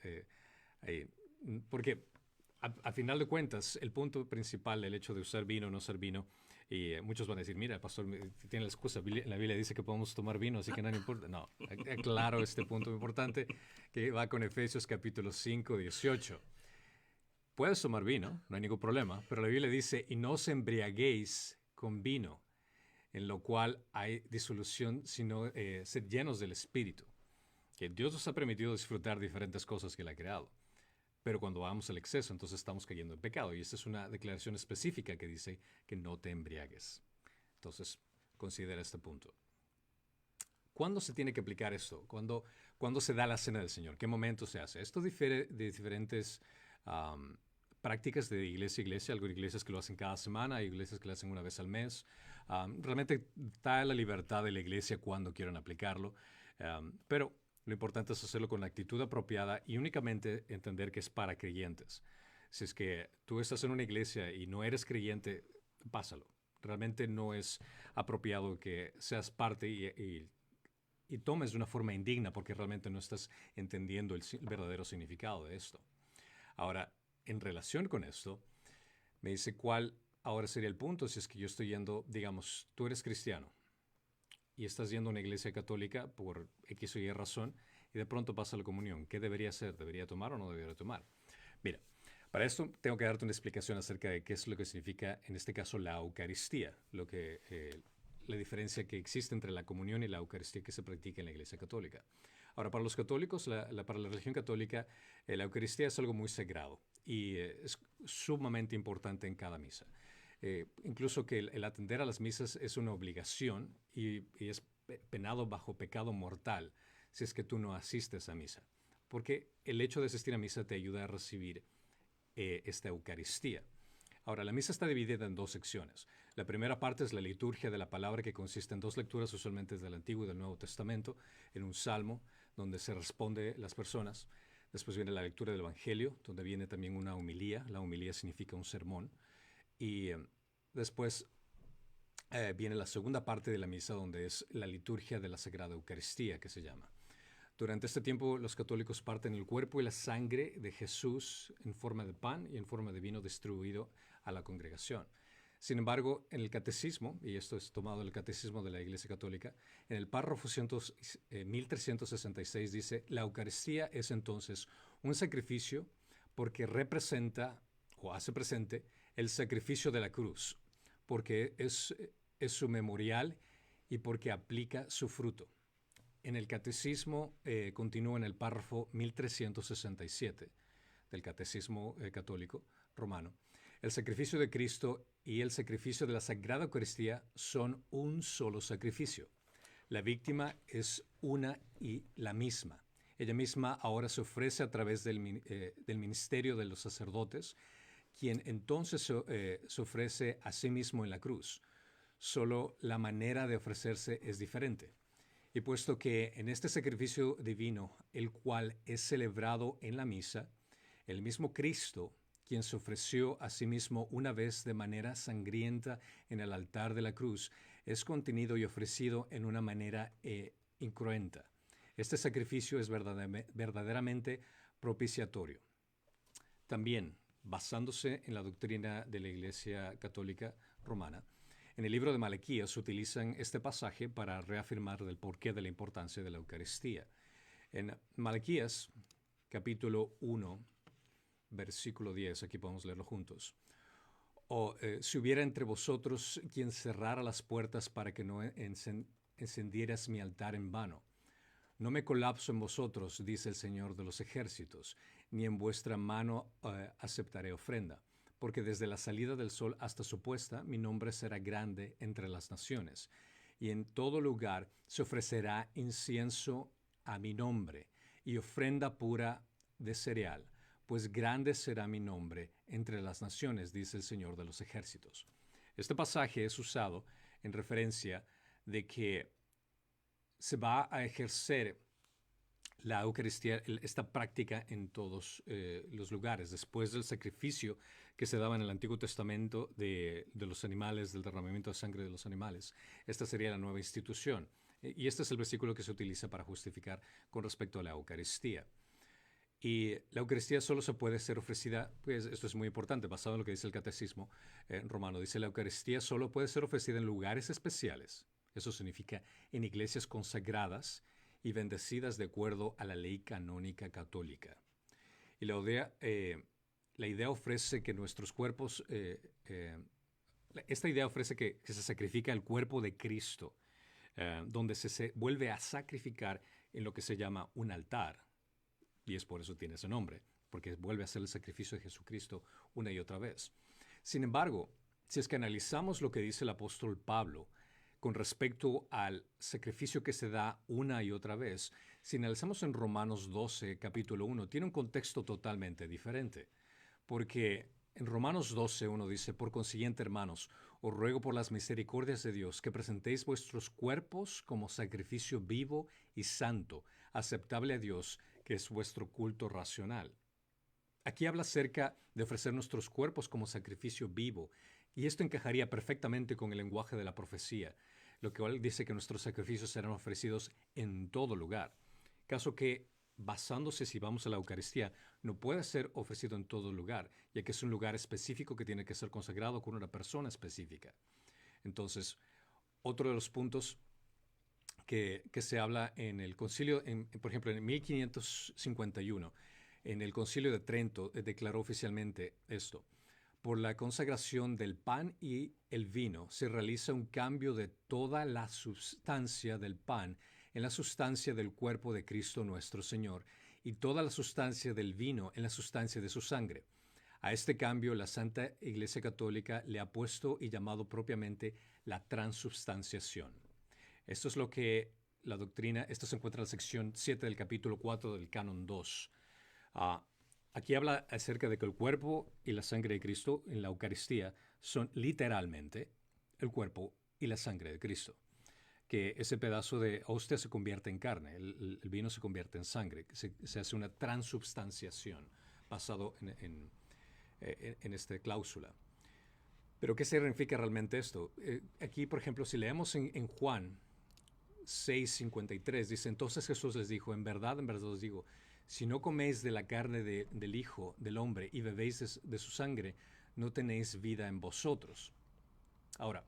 ahí. Porque a final de cuentas, el punto principal, el hecho de usar vino o no usar vino, y muchos van a decir, mira, el pastor tiene la excusa, en la Biblia dice que podemos tomar vino, así que no importa. No, aclaro este punto importante que va con Efesios capítulo 5, 18. Puedes tomar vino, no hay ningún problema, pero la Biblia dice, y no os embriaguéis con vino, en lo cual hay disolución, sino sed llenos del Espíritu. Que Dios nos ha permitido disfrutar diferentes cosas que Él ha creado. Pero cuando vamos al exceso, entonces estamos cayendo en pecado. Y esta es una declaración específica que dice que no te embriagues. Entonces, considera este punto. ¿Cuándo se tiene que aplicar esto? ¿Cuándo se da la cena del Señor? ¿Qué momento se hace? Esto difiere de diferentes prácticas de iglesia a iglesia. Algunas iglesias que lo hacen cada semana, hay iglesias que lo hacen una vez al mes. Realmente está la libertad de la iglesia cuando quieran aplicarlo. Pero lo importante es hacerlo con la actitud apropiada y únicamente entender que es para creyentes. Si es que tú estás en una iglesia y no eres creyente, pásalo. Realmente no es apropiado que seas parte y tomes de una forma indigna porque realmente no estás entendiendo el verdadero significado de esto. Ahora, en relación con esto, me dice cuál ahora sería el punto si es que yo estoy yendo, digamos, tú eres cristiano y estás yendo a una iglesia católica por X o Y razón y de pronto pasa la comunión. ¿Qué debería hacer? ¿Debería tomar o no debería tomar? Mira, para esto tengo que darte una explicación acerca de qué es lo que significa, en este caso, la Eucaristía, la diferencia que existe entre la comunión y la Eucaristía que se practica en la iglesia católica. Ahora, para los católicos, para la religión católica, la Eucaristía es algo muy sagrado y es sumamente importante en cada misa. Incluso que el atender a las misas es una obligación y es penado bajo pecado mortal si es que tú no asistes a misa. Porque el hecho de asistir a misa te ayuda a recibir esta Eucaristía. Ahora, la misa está dividida en dos secciones. La primera parte es la liturgia de la palabra, que consiste en dos lecturas, usualmente del Antiguo y del Nuevo Testamento, en un salmo donde se responde las personas. Después viene la lectura del Evangelio, donde viene también una homilía. La homilía significa un sermón. Y después viene la segunda parte de la misa, donde es la liturgia de la Sagrada Eucaristía, que se llama. Durante este tiempo, los católicos parten el cuerpo y la sangre de Jesús en forma de pan y en forma de vino distribuido a la congregación. Sin embargo, en el catecismo, y esto es tomado del catecismo de la Iglesia Católica, en el párrafo 1366 dice, la Eucaristía es entonces un sacrificio porque representa o hace presente el sacrificio de la cruz, porque es su memorial y porque aplica su fruto. En el Catecismo continúa en el párrafo 1367 del Catecismo Católico Romano. El sacrificio de Cristo y el sacrificio de la Sagrada Eucaristía son un solo sacrificio. La víctima es una y la misma. Ella misma ahora se ofrece a través del ministerio de los sacerdotes, quien entonces se ofrece a sí mismo en la cruz. Solo la manera de ofrecerse es diferente. Y puesto que en este sacrificio divino, el cual es celebrado en la misa, el mismo Cristo, quien se ofreció a sí mismo una vez de manera sangrienta en el altar de la cruz, es contenido y ofrecido en una manera incruenta. Este sacrificio es verdaderamente propiciatorio. También, basándose en la doctrina de la Iglesia Católica Romana, en el libro de Malaquías utilizan este pasaje para reafirmar el porqué de la importancia de la Eucaristía. En Malaquías, capítulo 1, versículo 10, aquí podemos leerlo juntos. Si hubiera entre vosotros quien cerrara las puertas para que no encendieras mi altar en vano. No me colapso en vosotros, dice el Señor de los ejércitos, ni en vuestra mano aceptaré ofrenda. Porque desde la salida del sol hasta su puesta, mi nombre será grande entre las naciones. Y en todo lugar se ofrecerá incienso a mi nombre, y ofrenda pura de cereal, pues grande será mi nombre entre las naciones, dice el Señor de los ejércitos. Este pasaje es usado en referencia de que se va a ejercer la Eucaristía, esta práctica en todos los lugares, después del sacrificio que se daba en el Antiguo Testamento de los animales, del derramamiento de sangre de los animales. Esta sería la nueva institución. Y este es el versículo que se utiliza para justificar con respecto a la Eucaristía. Y la Eucaristía solo se puede ser ofrecida, pues esto es muy importante, basado en lo que dice el Catecismo romano. Dice, la Eucaristía solo puede ser ofrecida en lugares especiales. Eso significa en iglesias consagradas y bendecidas de acuerdo a la ley canónica católica. Y la idea ofrece que nuestros cuerpos, esta idea ofrece que se sacrifica el cuerpo de Cristo, donde se vuelve a sacrificar en lo que se llama un altar. Y es por eso tiene ese nombre, porque vuelve a ser el sacrificio de Jesucristo una y otra vez. Sin embargo, si es que analizamos lo que dice el apóstol Pablo con respecto al sacrificio que se da una y otra vez, si analizamos en Romanos 12, capítulo 1, tiene un contexto totalmente diferente. Porque en Romanos 12, 1 dice, por consiguiente, hermanos, os ruego por las misericordias de Dios que presentéis vuestros cuerpos como sacrificio vivo y santo, aceptable a Dios, que es vuestro culto racional. Aquí habla acerca de ofrecer nuestros cuerpos como sacrificio vivo, y esto encajaría perfectamente con el lenguaje de la profecía, lo que dice que nuestros sacrificios serán ofrecidos en todo lugar. Caso que, basándose si vamos a la Eucaristía, no puede ser ofrecido en todo lugar, ya que es un lugar específico que tiene que ser consagrado con una persona específica. Entonces, otro de los puntos que se habla en el concilio, por ejemplo, en 1551, en el concilio de Trento declaró oficialmente esto. Por la consagración del pan y el vino se realiza un cambio de toda la sustancia del pan en la sustancia del cuerpo de Cristo nuestro Señor y toda la sustancia del vino en la sustancia de su sangre. A este cambio la Santa Iglesia Católica le ha puesto y llamado propiamente la transubstanciación. Esto es lo que la doctrina, esto se encuentra en la sección 7 del capítulo 4 del Canon 2. Aquí habla acerca de que el cuerpo y la sangre de Cristo en la Eucaristía son literalmente el cuerpo y la sangre de Cristo. Que ese pedazo de hostia se convierte en carne, el vino se convierte en sangre, se hace una transubstanciación basado en esta cláusula. Pero ¿qué significa realmente esto? Aquí, por ejemplo, si leemos en Juan 6:53, dice, entonces Jesús les dijo, en verdad os digo, si no coméis de la carne del Hijo del Hombre y bebéis de su sangre, no tenéis vida en vosotros. Ahora,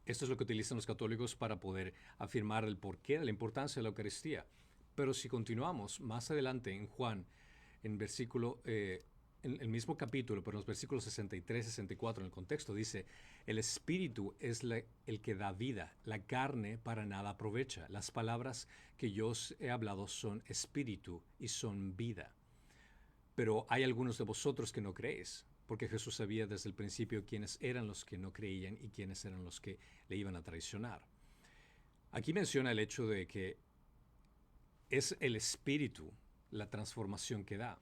esto es lo que utilizan los católicos para poder afirmar el porqué de la importancia de la Eucaristía. Pero si continuamos más adelante en Juan, en versículo en el mismo capítulo, pero en los versículos 63 y 64, en el contexto, dice, el espíritu es el que da vida, la carne para nada aprovecha. Las palabras que yo os he hablado son espíritu y son vida. Pero hay algunos de vosotros que no creéis, porque Jesús sabía desde el principio quiénes eran los que no creían y quiénes eran los que le iban a traicionar. Aquí menciona el hecho de que es el espíritu la transformación que da.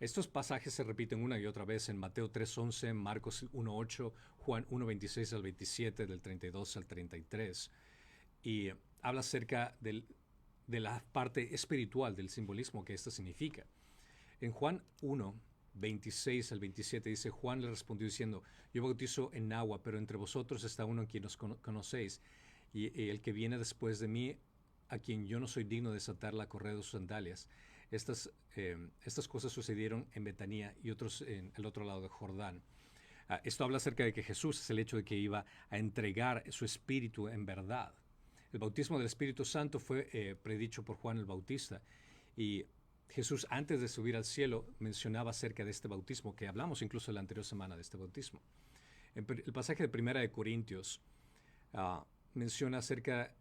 Estos pasajes se repiten una y otra vez en Mateo 3:11, Marcos 1:8, Juan 1:26 al 27, del 32 al 33. Y habla acerca de la parte espiritual del simbolismo que esto significa. En Juan 1:26 al 27 dice, Juan le respondió diciendo, yo bautizo en agua, pero entre vosotros está uno en quien os conocéis, y el que viene después de mí, a quien yo no soy digno de desatar la correa de sus sandalias. Estas cosas sucedieron en Betanía y otros en el otro lado de Jordán. Esto habla acerca de que Jesús es el hecho de que iba a entregar su espíritu en verdad. El bautismo del Espíritu Santo fue predicho por Juan el Bautista, y Jesús, antes de subir al cielo, mencionaba acerca de este bautismo, que hablamos incluso la anterior semana de este bautismo. El pasaje de 1 de Corintios menciona acerca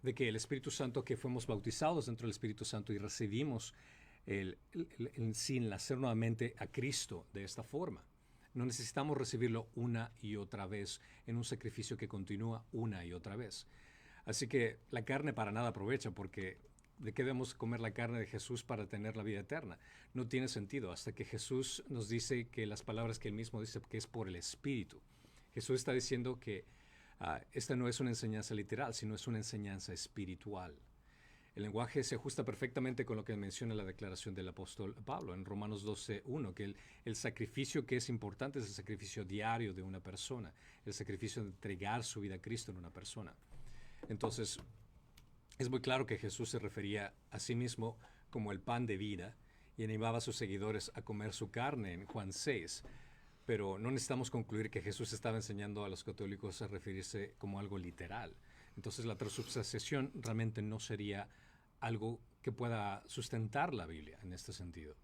de que el Espíritu Santo, que fuimos bautizados dentro del Espíritu Santo y recibimos sin nacer nuevamente a Cristo de esta forma. No necesitamos recibirlo una y otra vez en un sacrificio que continúa una y otra vez. Así que la carne para nada aprovecha, porque ¿de qué debemos comer la carne de Jesús para tener la vida eterna? No tiene sentido hasta que Jesús nos dice que las palabras que él mismo dice que es por el Espíritu. Jesús está diciendo que esta no es una enseñanza literal, sino es una enseñanza espiritual. El lenguaje se ajusta perfectamente con lo que menciona la declaración del apóstol Pablo en Romanos 12:1, que el sacrificio que es importante es el sacrificio diario de una persona, el sacrificio de entregar su vida a Cristo en una persona. Entonces, es muy claro que Jesús se refería a sí mismo como el pan de vida y animaba a sus seguidores a comer su carne en Juan 6. Pero no necesitamos concluir que Jesús estaba enseñando a los católicos a referirse como algo literal. Entonces la transubstanciación realmente no sería algo que pueda sustentar la Biblia en este sentido.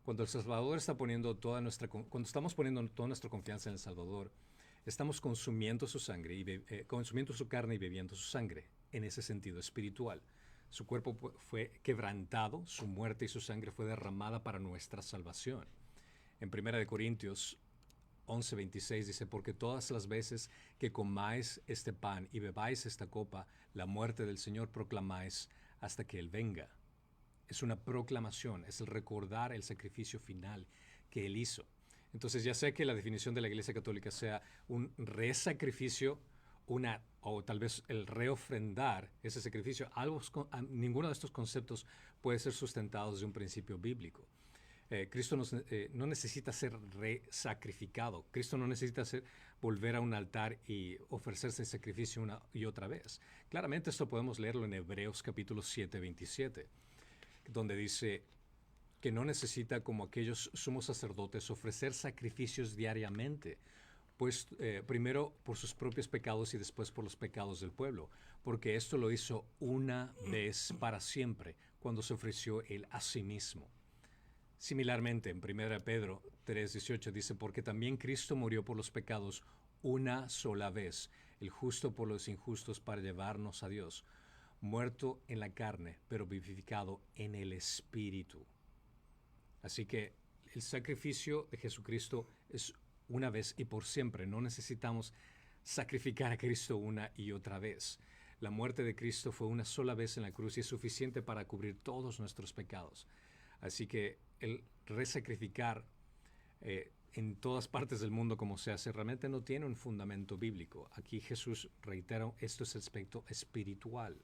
Cuando el Salvador está cuando estamos poniendo toda nuestra confianza en el Salvador, estamos consumiendo su sangre consumiendo su carne y bebiendo su sangre en ese sentido espiritual. Su cuerpo fue quebrantado, su muerte y su sangre fue derramada para nuestra salvación. En 1 Corintios 11:26 dice, porque todas las veces que comáis este pan y bebáis esta copa, la muerte del Señor proclamáis hasta que Él venga. Es una proclamación, es el recordar el sacrificio final que Él hizo. Entonces ya sé que la definición de la Iglesia Católica sea un resacrificio, o tal vez el reofrendar ese sacrificio. Ninguno de estos conceptos puede ser sustentado desde un principio bíblico. Cristo no necesita ser resacrificado. Cristo no necesita volver a un altar y ofrecerse en sacrificio una y otra vez. Claramente esto podemos leerlo en Hebreos capítulo 7:27, donde dice que no necesita, como aquellos sumos sacerdotes, ofrecer sacrificios diariamente, pues primero por sus propios pecados y después por los pecados del pueblo, porque esto lo hizo una vez para siempre, cuando se ofreció Él a sí mismo. Similarmente, en 1 Pedro 3:18 dice, porque también Cristo murió por los pecados una sola vez, el justo por los injustos, para llevarnos a Dios, muerto en la carne, pero vivificado en el Espíritu. Así que el sacrificio de Jesucristo es una vez y por siempre. No necesitamos sacrificar a Cristo una y otra vez. La muerte de Cristo fue una sola vez en la cruz y es suficiente para cubrir todos nuestros pecados. Así que el resacrificar en todas partes del mundo como se hace realmente no tiene un fundamento bíblico. Aquí Jesús reitera, esto es el aspecto espiritual.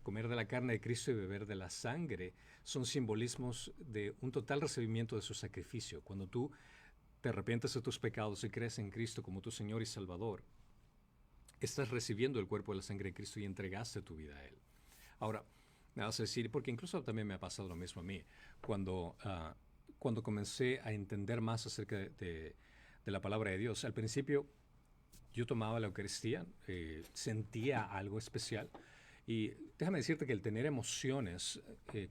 Comer de la carne de Cristo y beber de la sangre son simbolismos de un total recibimiento de su sacrificio. Cuando tú te arrepientes de tus pecados y crees en Cristo como tu Señor y Salvador, estás recibiendo el cuerpo y la sangre de Cristo y entregaste tu vida a Él. Ahora, me vas a decir, porque incluso también me ha pasado lo mismo a mí, cuando comencé a entender más acerca de la palabra de Dios. Al principio yo tomaba la Eucaristía, sentía algo especial, y déjame decirte que el tener emociones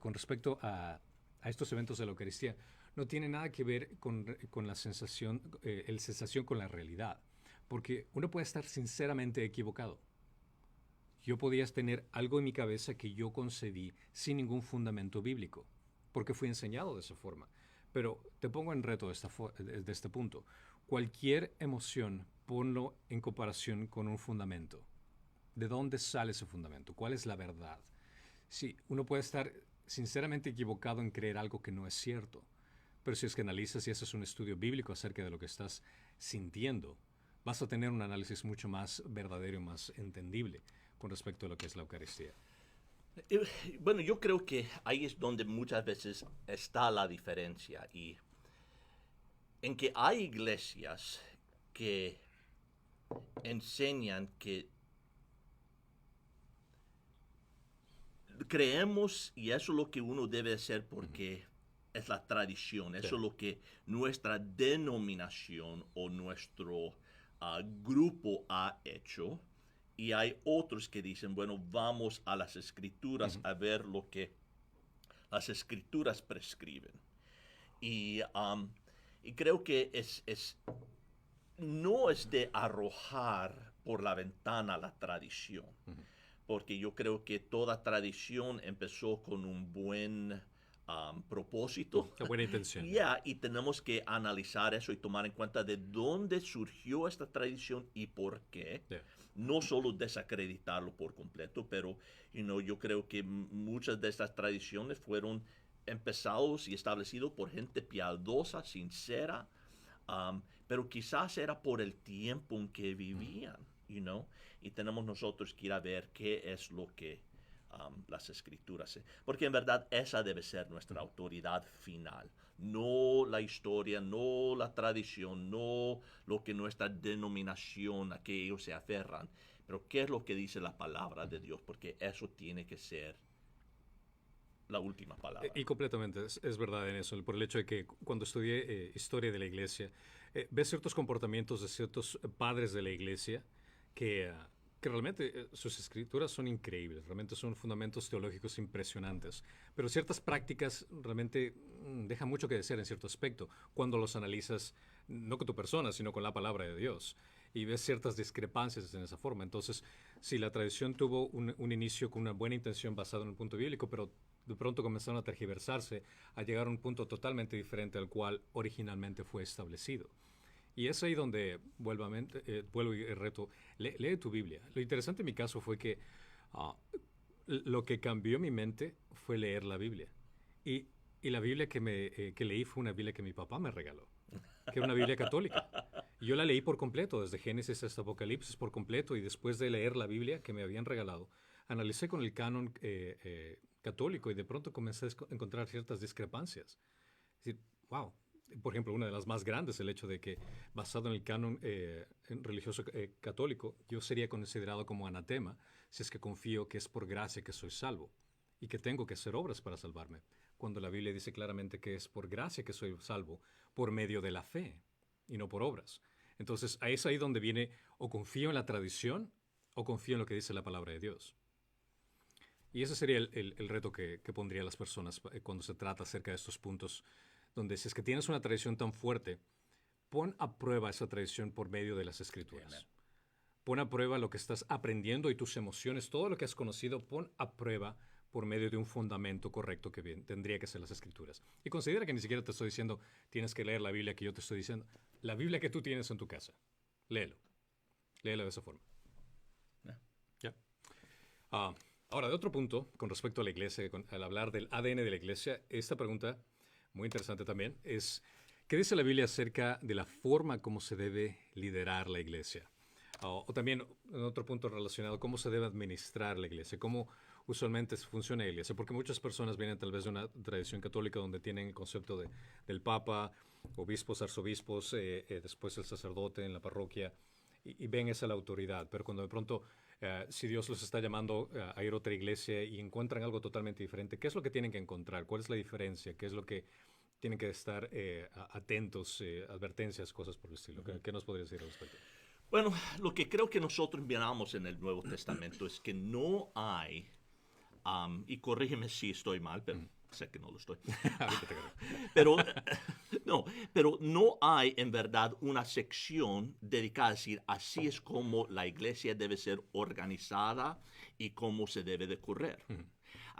con respecto a a estos eventos de la Eucaristía no tiene nada que ver con la sensación, el sensación con la realidad. Porque uno puede estar sinceramente equivocado. Yo podía tener algo en mi cabeza que yo concebí sin ningún fundamento bíblico, porque fui enseñado de esa forma. Pero te pongo en reto de este punto. Cualquier emoción, ponlo en comparación con un fundamento. ¿De dónde sale ese fundamento? ¿Cuál es la verdad? Sí, uno puede estar sinceramente equivocado en creer algo que no es cierto, pero si es que analizas y haces un estudio bíblico acerca de lo que estás sintiendo, vas a tener un análisis mucho más verdadero y más entendible con respecto a lo que es la Eucaristía. Bueno, yo creo que ahí es donde muchas veces está la diferencia y en que hay iglesias que enseñan que creemos y eso es lo que uno debe hacer porque es la tradición, eso es lo que nuestra denominación o nuestro grupo ha hecho. Y hay otros que dicen, bueno, vamos a las escrituras a ver lo que las escrituras prescriben. Y creo que no es de arrojar por la ventana la tradición, porque yo creo que toda tradición empezó con un buen propósito. Una buena intención. Y tenemos que analizar eso y tomar en cuenta de dónde surgió esta tradición y por qué. No solo desacreditarlo por completo, pero yo creo que muchas de estas tradiciones fueron empezados y establecidos por gente piadosa, sincera, pero quizás era por el tiempo en que vivían, y tenemos nosotros que ir a ver qué es lo que las escrituras, porque en verdad esa debe ser nuestra autoridad final, no la historia, no la tradición, no lo que nuestra denominación a que ellos se aferran, pero qué es lo que dice la palabra de Dios, porque eso tiene que ser la última palabra. Y completamente, es verdad en eso, por el hecho de que cuando estudié historia de la iglesia, ves ciertos comportamientos de ciertos padres de la iglesia que realmente sus escrituras son increíbles, realmente son fundamentos teológicos impresionantes, pero ciertas prácticas realmente dejan mucho que desear en cierto aspecto cuando los analizas no con tu persona, sino con la palabra de Dios, y ves ciertas discrepancias en esa forma. Entonces, si la tradición tuvo un inicio con una buena intención basado en un punto bíblico, pero de pronto comenzaron a tergiversarse, a llegar a un punto totalmente diferente al cual originalmente fue establecido. Y es ahí donde vuelvo y reto, lee tu Biblia. Lo interesante en mi caso fue que lo que cambió mi mente fue leer la Biblia. Y la Biblia que leí fue una Biblia que mi papá me regaló, que era una Biblia católica. Y yo la leí por completo, desde Génesis hasta Apocalipsis por completo, y después de leer la Biblia que me habían regalado, analicé con el canon católico y de pronto comencé a encontrar ciertas discrepancias. Es decir, wow. Por ejemplo, una de las más grandes, el hecho de que, basado en el canon religioso católico, yo sería considerado como anatema si es que confío que es por gracia que soy salvo y que tengo que hacer obras para salvarme, cuando la Biblia dice claramente que es por gracia que soy salvo, por medio de la fe y no por obras. Entonces, es ahí donde viene o confío en la tradición o confío en lo que dice la palabra de Dios. Y ese sería el reto que pondría a las personas cuando se trata acerca de estos puntos, donde si es que tienes una tradición tan fuerte, pon a prueba esa tradición por medio de las escrituras. Amen. Pon a prueba lo que estás aprendiendo y tus emociones, todo lo que has conocido, pon a prueba por medio de un fundamento correcto que tendría que ser las escrituras. Y considera que ni siquiera te estoy diciendo, tienes que leer la Biblia que yo te estoy diciendo. La Biblia que tú tienes en tu casa, léelo. Léelo de esa forma. ¿Ya? Ahora, de otro punto, con respecto a la iglesia, al hablar del ADN de la iglesia, esta pregunta muy interesante también, es ¿qué dice la Biblia acerca de la forma como se debe liderar la iglesia? O también, en otro punto relacionado, ¿cómo se debe administrar la iglesia? ¿Cómo usualmente funciona la iglesia? Porque muchas personas vienen tal vez de una tradición católica donde tienen el concepto del papa, obispos, arzobispos, después el sacerdote en la parroquia, y ven esa la autoridad. Pero cuando de pronto, si Dios los está llamando a ir a otra iglesia y encuentran algo totalmente diferente, ¿qué es lo que tienen que encontrar? ¿Cuál es la diferencia? ¿Qué es lo que tienen que estar atentos, advertencias, cosas por el estilo? ¿Qué nos podrías decir al respecto? Bueno, lo que creo que nosotros miramos en el Nuevo Testamento es que no hay, y corrígeme si estoy mal, pero Sé que no lo estoy. Ahorita te agarro. Pero pero no hay en verdad una sección dedicada a decir así es como la iglesia debe ser organizada y cómo se debe de correr.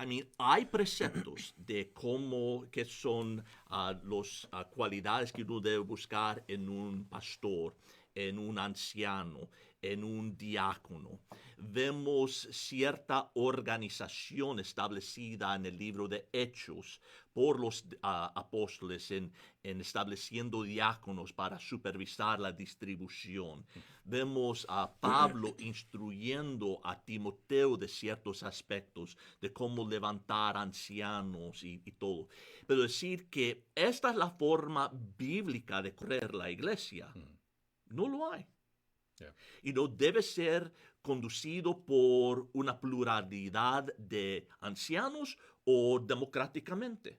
I mean, hay preceptos de cómo, qué son las cualidades que uno debe buscar en un pastor, en un anciano, en un diácono. Vemos cierta organización establecida en el libro de Hechos por los apóstoles en estableciendo diáconos para supervisar la distribución. Vemos a Pablo instruyendo a Timoteo de ciertos aspectos, de cómo levantar ancianos y todo. Pero decir que esta es la forma bíblica de correr la iglesia, no lo hay. Yeah. Y no debe ser conducido por una pluralidad de ancianos o democráticamente.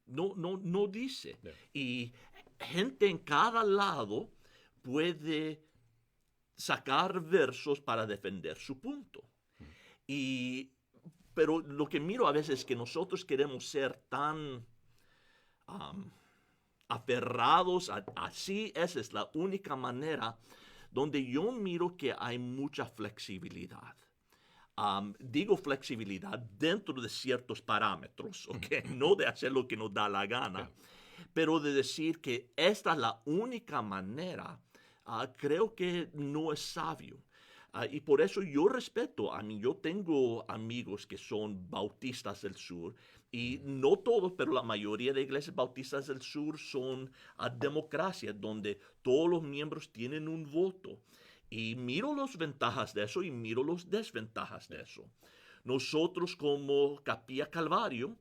No dice. Yeah. Y gente en cada lado puede sacar versos para defender su punto. Pero lo que miro a veces es que nosotros queremos ser tan aferrados a así, esa es la única manera donde yo miro que hay mucha flexibilidad. Digo flexibilidad dentro de ciertos parámetros, ¿ok? No de hacer lo que nos da la gana, pero de decir que esta es la única manera, creo que no es sabio. Y por eso yo respeto, yo tengo amigos que son bautistas del sur, y no todos, pero la mayoría de iglesias bautistas del sur son democracias donde todos los miembros tienen un voto. Y miro las ventajas de eso y miro las desventajas de eso. Nosotros como Capilla Calvario,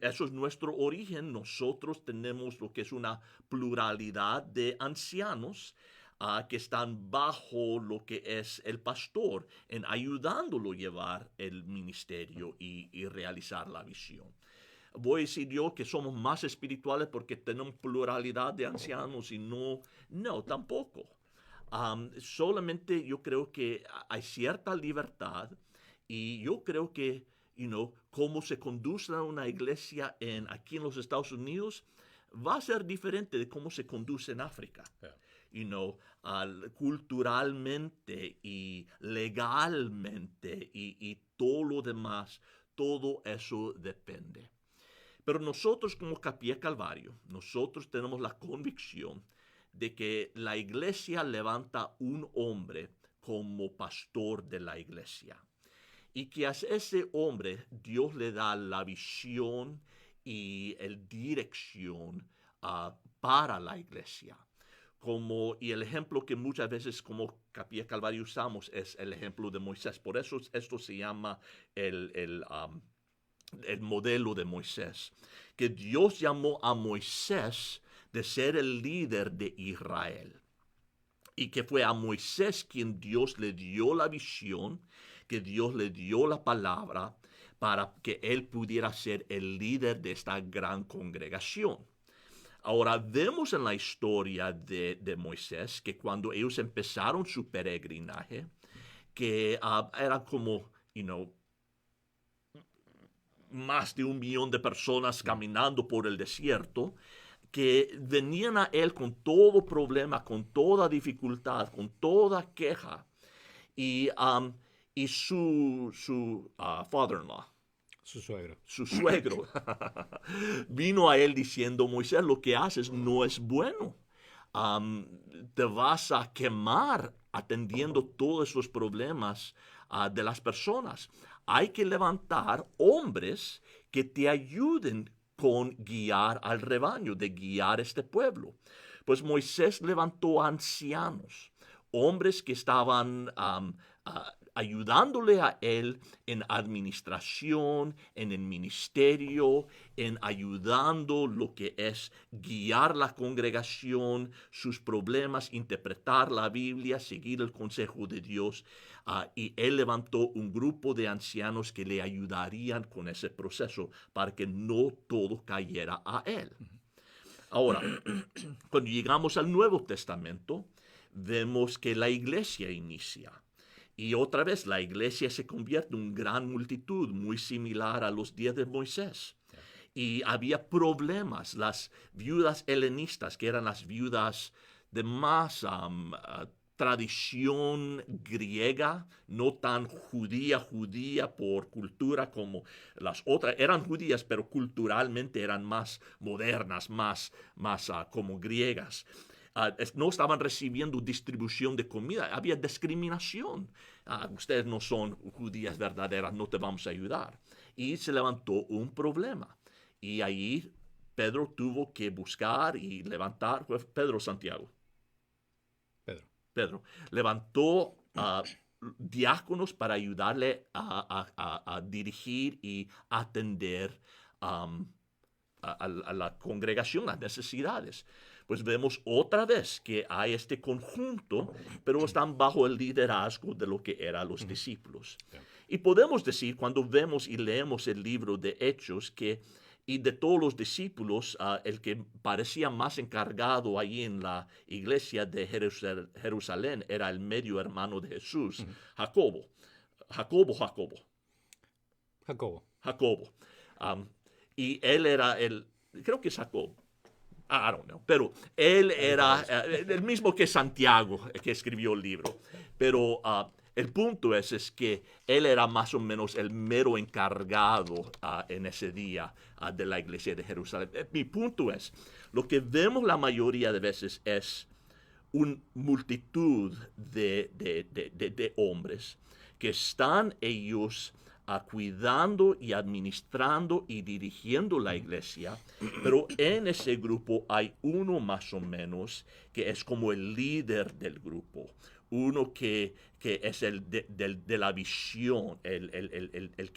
eso es nuestro origen. Nosotros tenemos lo que es una pluralidad de ancianos que están bajo lo que es el pastor, en ayudándolo a llevar el ministerio y realizar la visión. Voy a decir yo que somos más espirituales porque tenemos pluralidad de ancianos y no, tampoco. Solamente yo creo que hay cierta libertad y yo creo que, cómo se conduce una iglesia aquí en los Estados Unidos va a ser diferente de cómo se conduce en África. Yeah. Culturalmente y legalmente y todo lo demás, todo eso depende. Pero nosotros como Capilla Calvario, nosotros tenemos la convicción de que la iglesia levanta un hombre como pastor de la iglesia. Y que a ese hombre Dios le da la visión y la dirección para la iglesia. Y el ejemplo que muchas veces como Capilla Calvario usamos es el ejemplo de Moisés. Por eso esto se llama el modelo de Moisés. Que Dios llamó a Moisés de ser el líder de Israel. Y que fue a Moisés quien Dios le dio la visión, que Dios le dio la palabra para que él pudiera ser el líder de esta gran congregación. Ahora, vemos en la historia de Moisés que cuando ellos empezaron su peregrinaje, que era como, más de 1 millón de personas caminando por el desierto, que venían a él con todo problema, con toda dificultad, con toda queja. Y su father-in-law, Su suegro, vino a él diciendo, Moisés, lo que haces no es bueno. Te vas a quemar atendiendo todos esos problemas de las personas. Hay que levantar hombres que te ayuden con guiar al rebaño, de guiar este pueblo. Pues Moisés levantó ancianos, hombres que estaban ayudándole a él en administración, en el ministerio, en ayudando lo que es guiar la congregación, sus problemas, interpretar la Biblia, seguir el consejo de Dios. Y él levantó un grupo de ancianos que le ayudarían con ese proceso para que no todo cayera a él. Ahora, cuando llegamos al Nuevo Testamento, vemos que la iglesia inicia. Y otra vez la iglesia se convierte en una gran multitud, muy similar a los días de Moisés. Y había problemas. Las viudas helenistas, que eran las viudas de más tradición griega, no tan judía por cultura como las otras. Eran judías, pero culturalmente eran más modernas, más como griegas. No estaban recibiendo distribución de comida, había discriminación. Ustedes no son judías verdaderas, no te vamos a ayudar. Y se levantó un problema. Y ahí Pedro tuvo que buscar y levantar, Pedro Santiago. Pedro levantó diáconos para ayudarle a dirigir y atender a la congregación, las necesidades. Pues vemos otra vez que hay este conjunto, pero están bajo el liderazgo de lo que eran los discípulos. Y podemos decir, cuando vemos y leemos el libro de Hechos, que y de todos los discípulos, el que parecía más encargado allí en la iglesia de Jerusalén era el medio hermano de Jesús, Jacobo. Y él era creo que es Jacobo. I don't know. Pero él era el mismo que Santiago, que escribió el libro. Pero el punto es que él era más o menos el mero encargado en ese día de la iglesia de Jerusalén. Mi punto es, lo que vemos la mayoría de veces es una multitud de hombres que están ellos cuidando y administrando y dirigiendo la iglesia, pero en ese grupo hay uno más o menos que es como el líder del grupo, uno que es el de la visión, el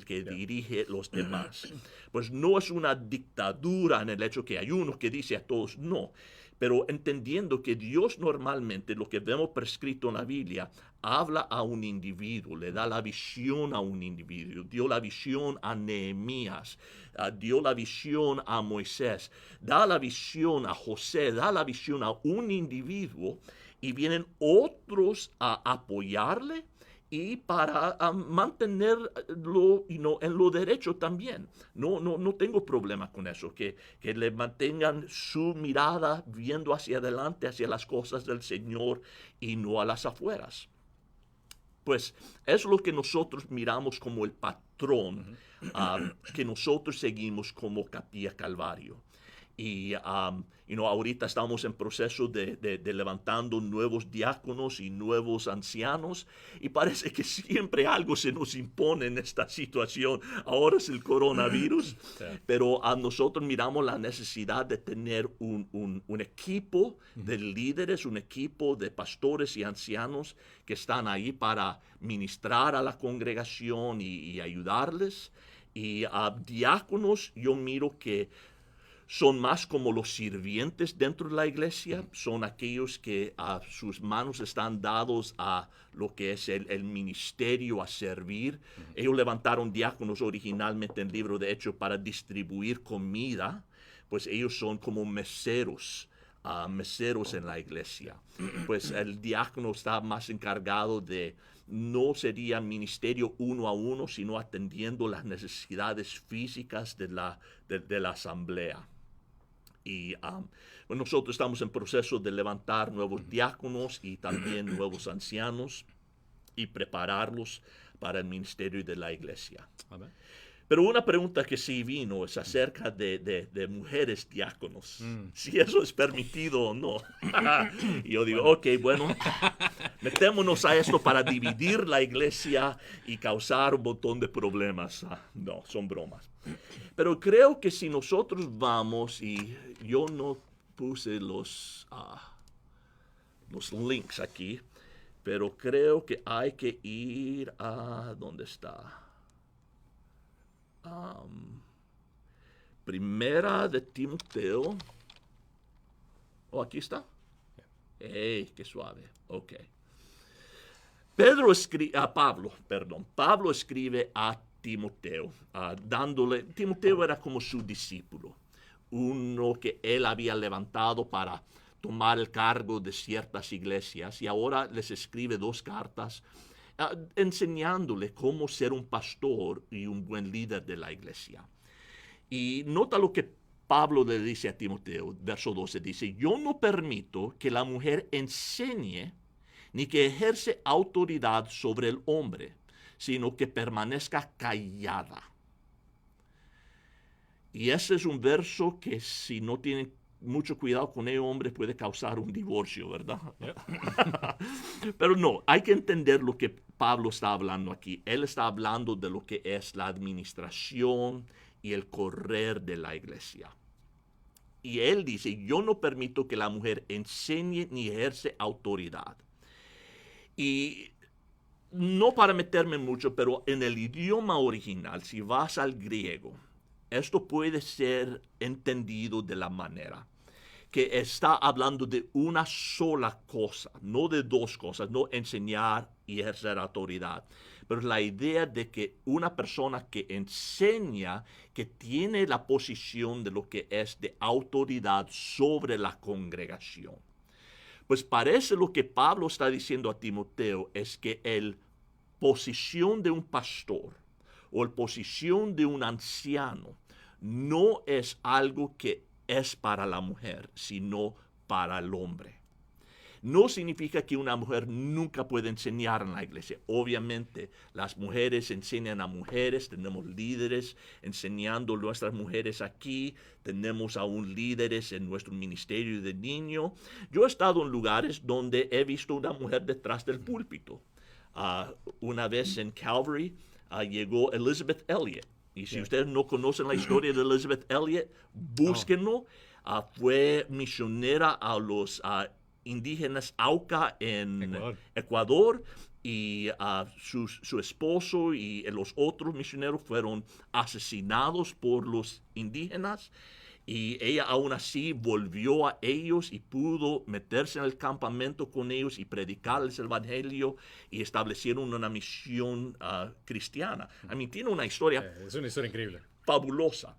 que dirige los demás. Pues no es una dictadura en el hecho que hay uno que dice a todos no, pero entendiendo que Dios normalmente, lo que vemos prescrito en la Biblia, habla a un individuo, le da la visión a un individuo. Dio la visión a Nehemías, dio la visión a Moisés, da la visión a José, da la visión a un individuo, y vienen otros a apoyarle y para mantenerlo en lo derecho también. No tengo problema con eso, que le mantengan su mirada viendo hacia adelante, hacia las cosas del Señor y no a las afueras. Pues es lo que nosotros miramos como el patrón que nosotros seguimos como Capilla Calvario. Y ahorita estamos en proceso de levantando nuevos diáconos y nuevos ancianos, y parece que siempre algo se nos impone en esta situación. Ahora es el coronavirus, pero nosotros miramos la necesidad de tener un equipo de líderes, un equipo de pastores y ancianos que están ahí para ministrar a la congregación y ayudarles. Y diáconos, yo miro que son más como los sirvientes dentro de la iglesia, son aquellos que sus manos están dados a lo que es el ministerio, a servir. Ellos levantaron diáconos originalmente en el libro de Hechos para distribuir comida, pues ellos son como meseros en la iglesia. Pues el diácono está más encargado no sería ministerio uno a uno, sino atendiendo las necesidades físicas de la asamblea. Y nosotros estamos en proceso de levantar nuevos diáconos y también nuevos ancianos y prepararlos para el ministerio de la iglesia. Amén. Pero una pregunta que sí vino es acerca de mujeres diáconos. Si eso es permitido o no. Y yo digo, bueno, metémonos a esto para dividir la iglesia y causar un montón de problemas. No, son bromas. Pero creo que si nosotros vamos, y yo no puse los links aquí, pero creo que hay que ir a, ¿dónde está? Primera de Timoteo. Aquí está. ¡Ey, qué suave! Ok. Pablo escribe a Timoteo, Timoteo era como su discípulo, uno que él había levantado para tomar el cargo de ciertas iglesias y ahora les escribe 2 cartas enseñándole cómo ser un pastor y un buen líder de la iglesia. Y nota lo que Pablo le dice a Timoteo, verso 12, dice, yo no permito que la mujer enseñe ni que ejerce autoridad sobre el hombre, sino que permanezca callada. Y ese es un verso que si no tienen mucho cuidado con ello, hombre, puede causar un divorcio, ¿verdad? Yep. Pero no, hay que entender lo que Pablo está hablando aquí. Él está hablando de lo que es la administración y el correr de la iglesia. Y él dice, yo no permito que la mujer enseñe ni ejerce autoridad. Y no para meterme mucho, pero en el idioma original, si vas al griego, esto puede ser entendido de la manera que está hablando de una sola cosa, no de 2 cosas, no enseñar y ejercer autoridad, pero la idea de que una persona que enseña, que tiene la posición de lo que es de autoridad sobre la congregación. Pues parece lo que Pablo está diciendo a Timoteo es que la posición de un pastor o la posición de un anciano no es algo que es para la mujer, sino para el hombre. No significa que una mujer nunca puede enseñar en la iglesia. Obviamente, las mujeres enseñan a mujeres, tenemos líderes enseñando a nuestras mujeres aquí, tenemos aún líderes en nuestro ministerio de niño. Yo he estado en lugares donde he visto una mujer detrás del púlpito. Una vez en Calvary llegó Elizabeth Elliot. Y si ustedes no conocen la historia de Elizabeth Elliot, búsquenlo. Fue misionera a los indígenas Auca en Ecuador y su esposo y los otros misioneros fueron asesinados por los indígenas. Y ella aún así volvió a ellos y pudo meterse en el campamento con ellos y predicarles el evangelio y establecieron una misión cristiana. Tiene una historia... Es una historia increíble. Fabulosa.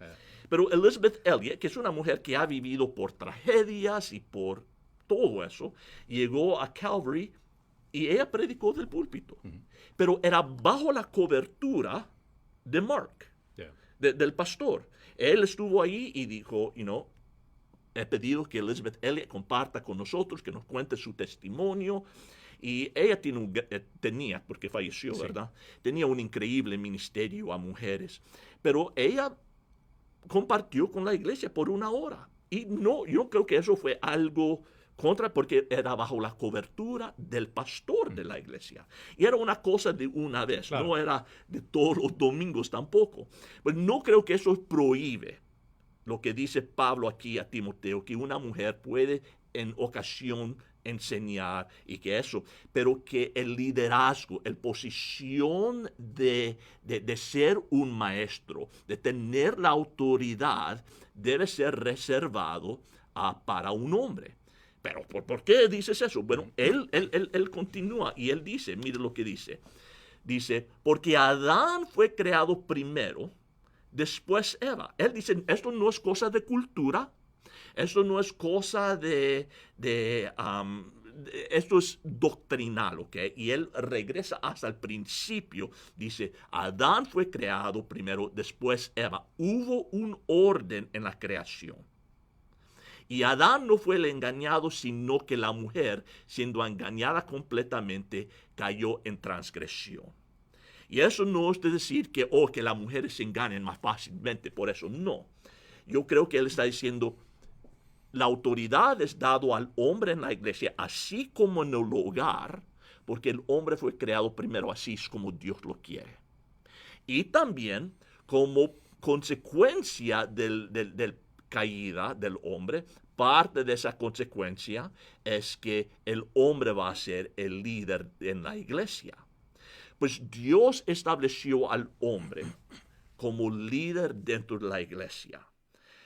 Pero Elizabeth Elliot, que es una mujer que ha vivido por tragedias y por todo eso, llegó a Calvary y ella predicó del púlpito. Pero era bajo la cobertura de Mark, del pastor. Él estuvo ahí y dijo, he pedido que Elizabeth Elliot comparta con nosotros, que nos cuente su testimonio. Y ella tenía, porque falleció, ¿verdad? Tenía un increíble ministerio a mujeres. Pero ella compartió con la iglesia por 1 hora. Y yo creo que eso fue algo porque era bajo la cobertura del pastor de la iglesia. Y era una cosa de una vez, claro. No era de todos los domingos tampoco. Pues no creo que eso prohíbe lo que dice Pablo aquí a Timoteo, que una mujer puede en ocasión enseñar y que eso, pero que el liderazgo, la posición de ser un maestro, de tener la autoridad, debe ser reservado para un hombre. Pero ¿por qué dices eso? Bueno, él continúa y él dice, mire lo que dice. Dice, porque Adán fue creado primero, después Eva. Él dice, esto no es cosa de cultura, esto no es cosa esto es doctrinal, ¿ok? Y él regresa hasta el principio. Dice, Adán fue creado primero, después Eva. Hubo un orden en la creación. Y Adán no fue el engañado, sino que la mujer, siendo engañada completamente, cayó en transgresión. Y eso no es de decir que las mujeres se engañen más fácilmente, por eso no. Yo creo que él está diciendo, la autoridad es dado al hombre en la iglesia, así como en el hogar, porque el hombre fue creado primero, así es como Dios lo quiere. Y también como consecuencia del caída del hombre, parte de esa consecuencia es que el hombre va a ser el líder en la iglesia. Pues Dios estableció al hombre como líder dentro de la iglesia.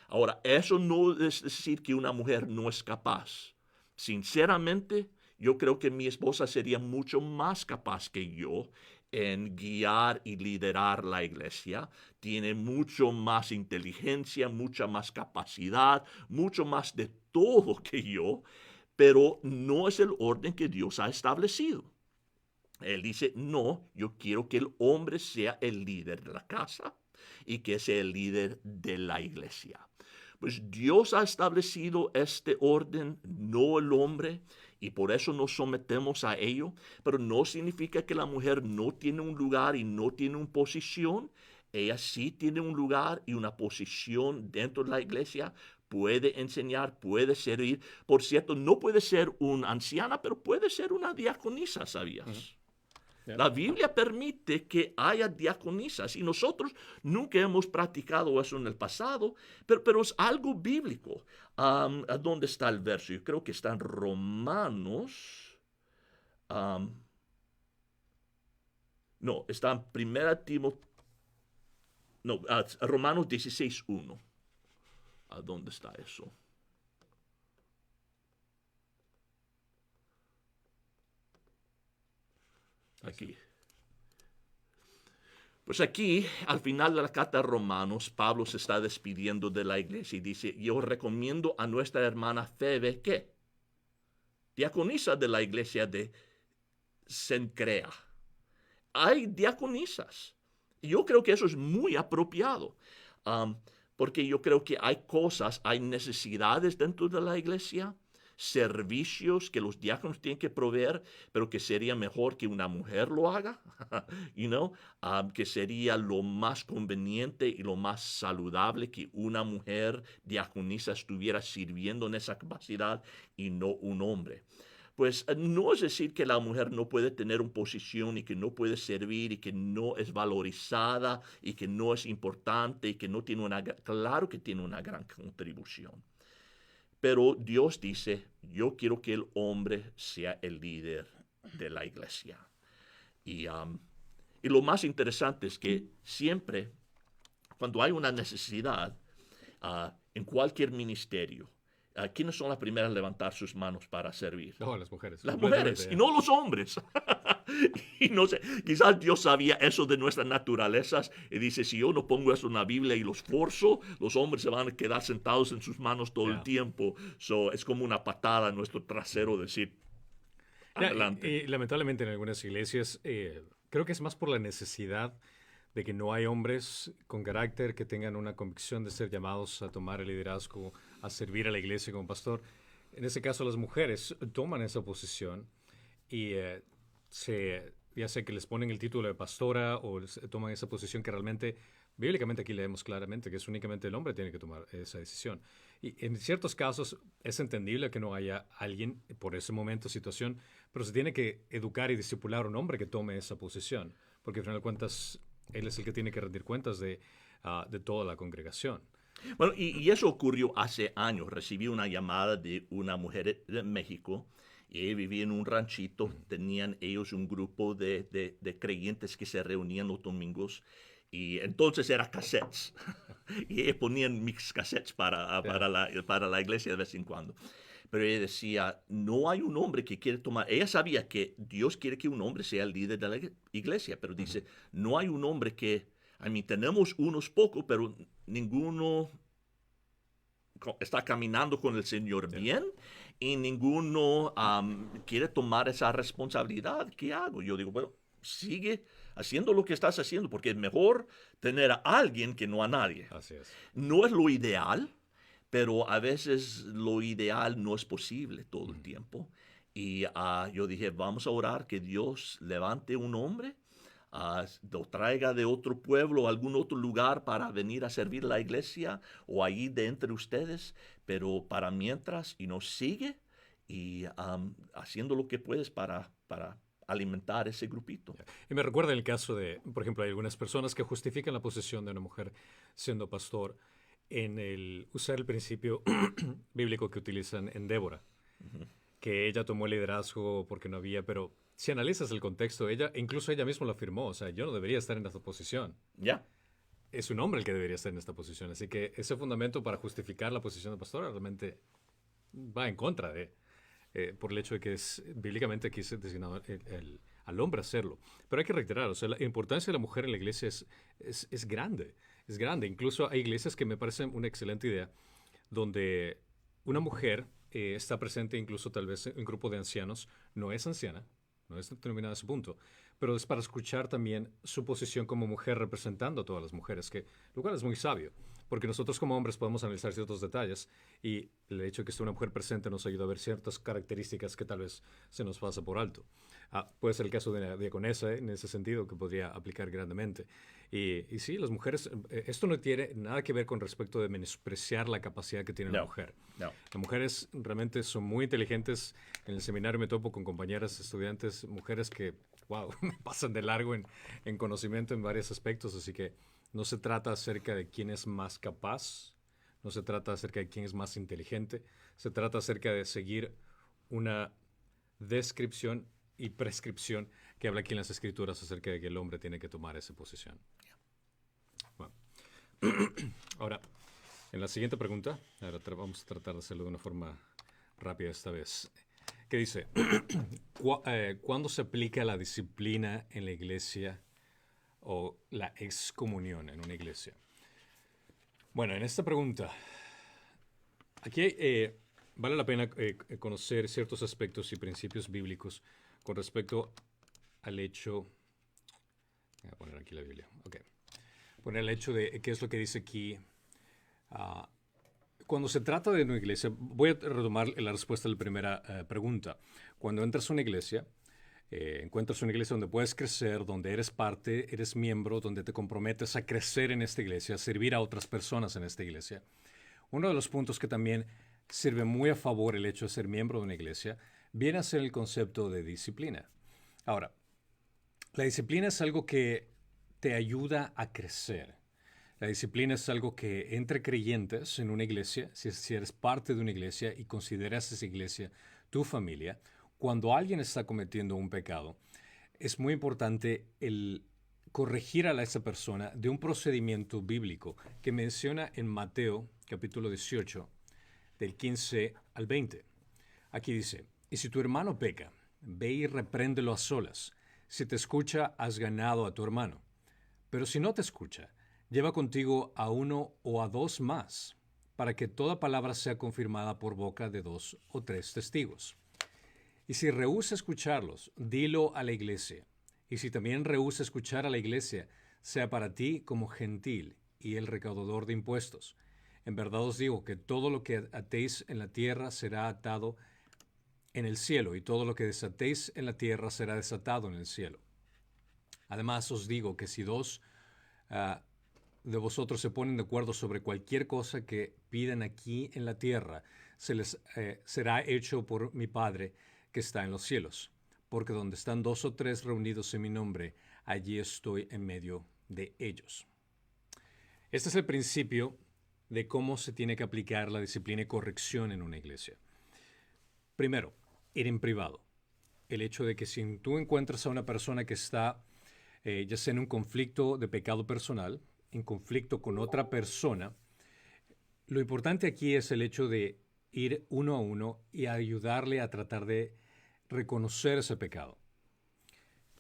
Ahora, eso no es decir que una mujer no es capaz. Sinceramente, yo creo que mi esposa sería mucho más capaz que yo en guiar y liderar la iglesia. Tiene mucho más inteligencia, mucha más capacidad, mucho más de todo que yo. pero no es el orden que Dios ha establecido. Él dice, no, yo quiero que el hombre sea el líder de la casa y que sea el líder de la iglesia. Pues Dios ha establecido este orden, no el hombre, y por eso nos sometemos a ello, pero no significa que la mujer no tiene un lugar y no tiene una posición. Ella sí tiene un lugar y una posición dentro de la iglesia, puede enseñar, puede servir. Por cierto, no puede ser una anciana, pero puede ser una diaconisa, ¿sabías? Yeah. La Biblia permite que haya diaconisas y nosotros nunca hemos practicado eso en el pasado, pero es algo bíblico. ¿Dónde está el verso? Yo creo que está en Romanos. No, está en Primera Timoteo. No, Romanos 16:1. ¿Dónde está eso? Aquí. Pues aquí, al final de la carta de Romanos, Pablo se está despidiendo de la iglesia y dice, yo recomiendo a nuestra hermana Febe, ¿qué? Diaconisa de la iglesia de Cencrea. Hay diaconisas. Yo creo que eso es muy apropiado, porque yo creo que hay cosas, hay necesidades dentro de la iglesia, servicios que los diáconos tienen que proveer, pero que sería mejor que una mujer lo haga, que sería lo más conveniente y lo más saludable que una mujer diaconisa estuviera sirviendo en esa capacidad y no un hombre. Pues no es decir que la mujer no puede tener una posición y que no puede servir y que no es valorizada y que no es importante y que no tiene claro que tiene una gran contribución. Pero Dios dice, yo quiero que el hombre sea el líder de la iglesia. Y lo más interesante es que siempre, cuando hay una necesidad en cualquier ministerio, ¿quiénes son las primeras a levantar sus manos para servir? No, las mujeres. Las mujeres, y no los hombres. Y no sé, quizás Dios sabía eso de nuestras naturalezas y dice, si yo no pongo eso en la Biblia y los forzo, los hombres se van a quedar sentados en sus manos todo el tiempo. Es como una patada en nuestro trasero decir, adelante. Y lamentablemente en algunas iglesias creo que es más por la necesidad de que no hay hombres con carácter que tengan una convicción de ser llamados a tomar el liderazgo, a servir a la iglesia como pastor. En ese caso, las mujeres toman esa posición y ya sea que les ponen el título de pastora o toman esa posición que realmente, bíblicamente aquí leemos claramente que es únicamente el hombre que tiene que tomar esa decisión. Y en ciertos casos es entendible que no haya alguien por ese momento, situación, pero se tiene que educar y discipular a un hombre que tome esa posición, porque al final de cuentas él es el que tiene que rendir cuentas de toda la congregación. Bueno, y eso ocurrió hace años. Recibí una llamada de una mujer de México y ella vivía en un ranchito. Tenían ellos un grupo de creyentes que se reunían los domingos y entonces era cassettes. Y ellos ponían mix cassettes para la iglesia de vez en cuando. Pero ella decía, no hay un hombre que quiere tomar. Ella sabía que Dios quiere que un hombre sea el líder de la iglesia, pero dice, no hay un hombre que, tenemos unos pocos, pero ninguno está caminando con el Señor bien y ninguno quiere tomar esa responsabilidad. ¿Qué hago? Yo digo, bueno, sigue haciendo lo que estás haciendo, porque es mejor tener a alguien que no a nadie. Así es. No es lo ideal, pero a veces lo ideal no es posible todo el tiempo. Y yo dije, vamos a orar que Dios levante un hombre, lo traiga de otro pueblo, algún otro lugar para venir a servir la iglesia o ahí de entre ustedes. Pero para mientras, sigue y haciendo lo que puedes para alimentar ese grupito. Y me recuerda el caso de, por ejemplo, hay algunas personas que justifican la posición de una mujer siendo pastor en el usar el principio bíblico que utilizan en Débora, que ella tomó el liderazgo porque no había, pero si analizas el contexto, incluso ella misma lo afirmó, o sea, yo no debería estar en esta posición. Ya. Es un hombre el que debería estar en esta posición, así que ese fundamento para justificar la posición de pastora realmente va en contra de, por el hecho de que bíblicamente aquí es designado al hombre hacerlo. Pero hay que reiterar, o sea, la importancia de la mujer en la iglesia es grande. Es grande. Incluso hay iglesias que me parecen una excelente idea, donde una mujer está presente incluso tal vez en un grupo de ancianos. No es anciana, no es determinada a ese punto, pero es para escuchar también su posición como mujer representando a todas las mujeres, lo cual es muy sabio, porque nosotros como hombres podemos analizar ciertos detalles y el hecho de que esté una mujer presente nos ayuda a ver ciertas características que tal vez se nos pasa por alto. Puede ser el caso de la diaconesa, en ese sentido, que podría aplicar grandemente. Y sí, las mujeres, esto no tiene nada que ver con respecto de menospreciar la capacidad que tiene la mujer. No. Las mujeres realmente son muy inteligentes. En el seminario me topo con compañeras estudiantes, mujeres que, wow, me pasan de largo en conocimiento en varios aspectos, así que no se trata acerca de quién es más capaz, no se trata acerca de quién es más inteligente, se trata acerca de seguir una descripción y prescripción que habla aquí en las Escrituras acerca de que el hombre tiene que tomar esa posición. Bueno. Ahora, en la siguiente pregunta, ahora vamos a tratar de hacerlo de una forma rápida esta vez, que dice, ¿cuándo se aplica la disciplina en la iglesia o la excomunión en una iglesia? Bueno, en esta pregunta, aquí vale la pena conocer ciertos aspectos y principios bíblicos con respecto al hecho. Voy a poner aquí la Biblia. Ok. Poner el hecho de qué es lo que dice aquí. Cuando se trata de una iglesia, voy a retomar la respuesta a la primera pregunta. Cuando entras a una iglesia, encuentras una iglesia donde puedes crecer, donde eres parte, eres miembro, donde te comprometes a crecer en esta iglesia, a servir a otras personas en esta iglesia. Uno de los puntos que también sirve muy a favor el hecho de ser miembro de una iglesia viene a ser el concepto de disciplina. Ahora, la disciplina es algo que te ayuda a crecer. La disciplina es algo que entre creyentes en una iglesia, si eres parte de una iglesia y consideras esa iglesia tu familia, cuando alguien está cometiendo un pecado, es muy importante el corregir a esa persona de un procedimiento bíblico que menciona en Mateo capítulo 18, del 15 al 20. Aquí dice, y si tu hermano peca, ve y repréndelo a solas. Si te escucha, has ganado a tu hermano. Pero si no te escucha, lleva contigo a uno o a dos más, para que toda palabra sea confirmada por boca de 2 o 3 testigos. Y si rehúsa escucharlos, dilo a la iglesia. Y si también rehúsa escuchar a la iglesia, sea para ti como gentil y el recaudador de impuestos. En verdad os digo que todo lo que atéis en la tierra será atado en el cielo, y todo lo que desatéis en la tierra será desatado en el cielo. Además os digo que si dos de vosotros se ponen de acuerdo sobre cualquier cosa que pidan aquí en la tierra, se les será hecho por mi Padre que está en los cielos. Porque donde están 2 o 3 reunidos en mi nombre, allí estoy en medio de ellos. Este es el principio de cómo se tiene que aplicar la disciplina y corrección en una iglesia. Primero, ir en privado. El hecho de que si tú encuentras a una persona que está ya sea en un conflicto de pecado personal, en conflicto con otra persona, lo importante aquí es el hecho de ir uno a uno y ayudarle a tratar de reconocer ese pecado.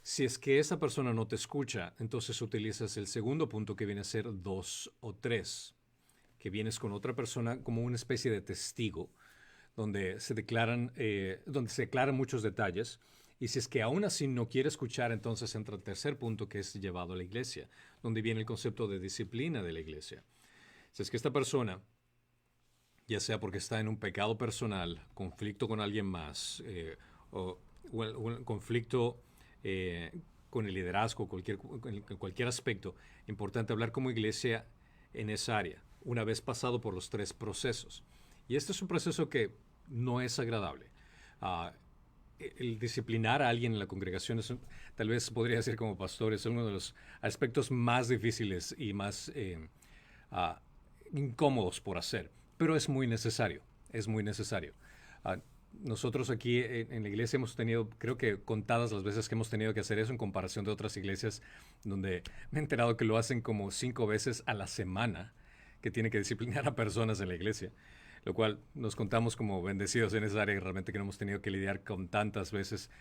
Si es que esa persona no te escucha, entonces utilizas el segundo punto, que viene a ser 2 o 3, que vienes con otra persona como una especie de testigo, donde se declaran muchos detalles. Y si es que aún así no quiere escuchar, entonces entra el tercer punto, que es llevado a la iglesia, donde viene el concepto de disciplina de la iglesia. Si es que esta persona, ya sea porque está en un pecado personal, conflicto con alguien más, o un conflicto con el liderazgo, cualquier aspecto, importante hablar como iglesia en esa área, una vez pasado por los 3 procesos. Y este es un proceso que no es agradable. El disciplinar a alguien en la congregación es, tal vez podría decir como pastor, es uno de los aspectos más difíciles y más incómodos por hacer, pero es muy necesario, es muy necesario. Nosotros aquí en la iglesia hemos tenido, creo que contadas las veces que hemos tenido que hacer eso en comparación de otras iglesias, donde me he enterado que lo hacen como 5 veces a la semana, que tiene que disciplinar a personas en la iglesia, lo cual nos contamos como bendecidos en esa área, realmente que no hemos tenido que lidiar con tantas veces,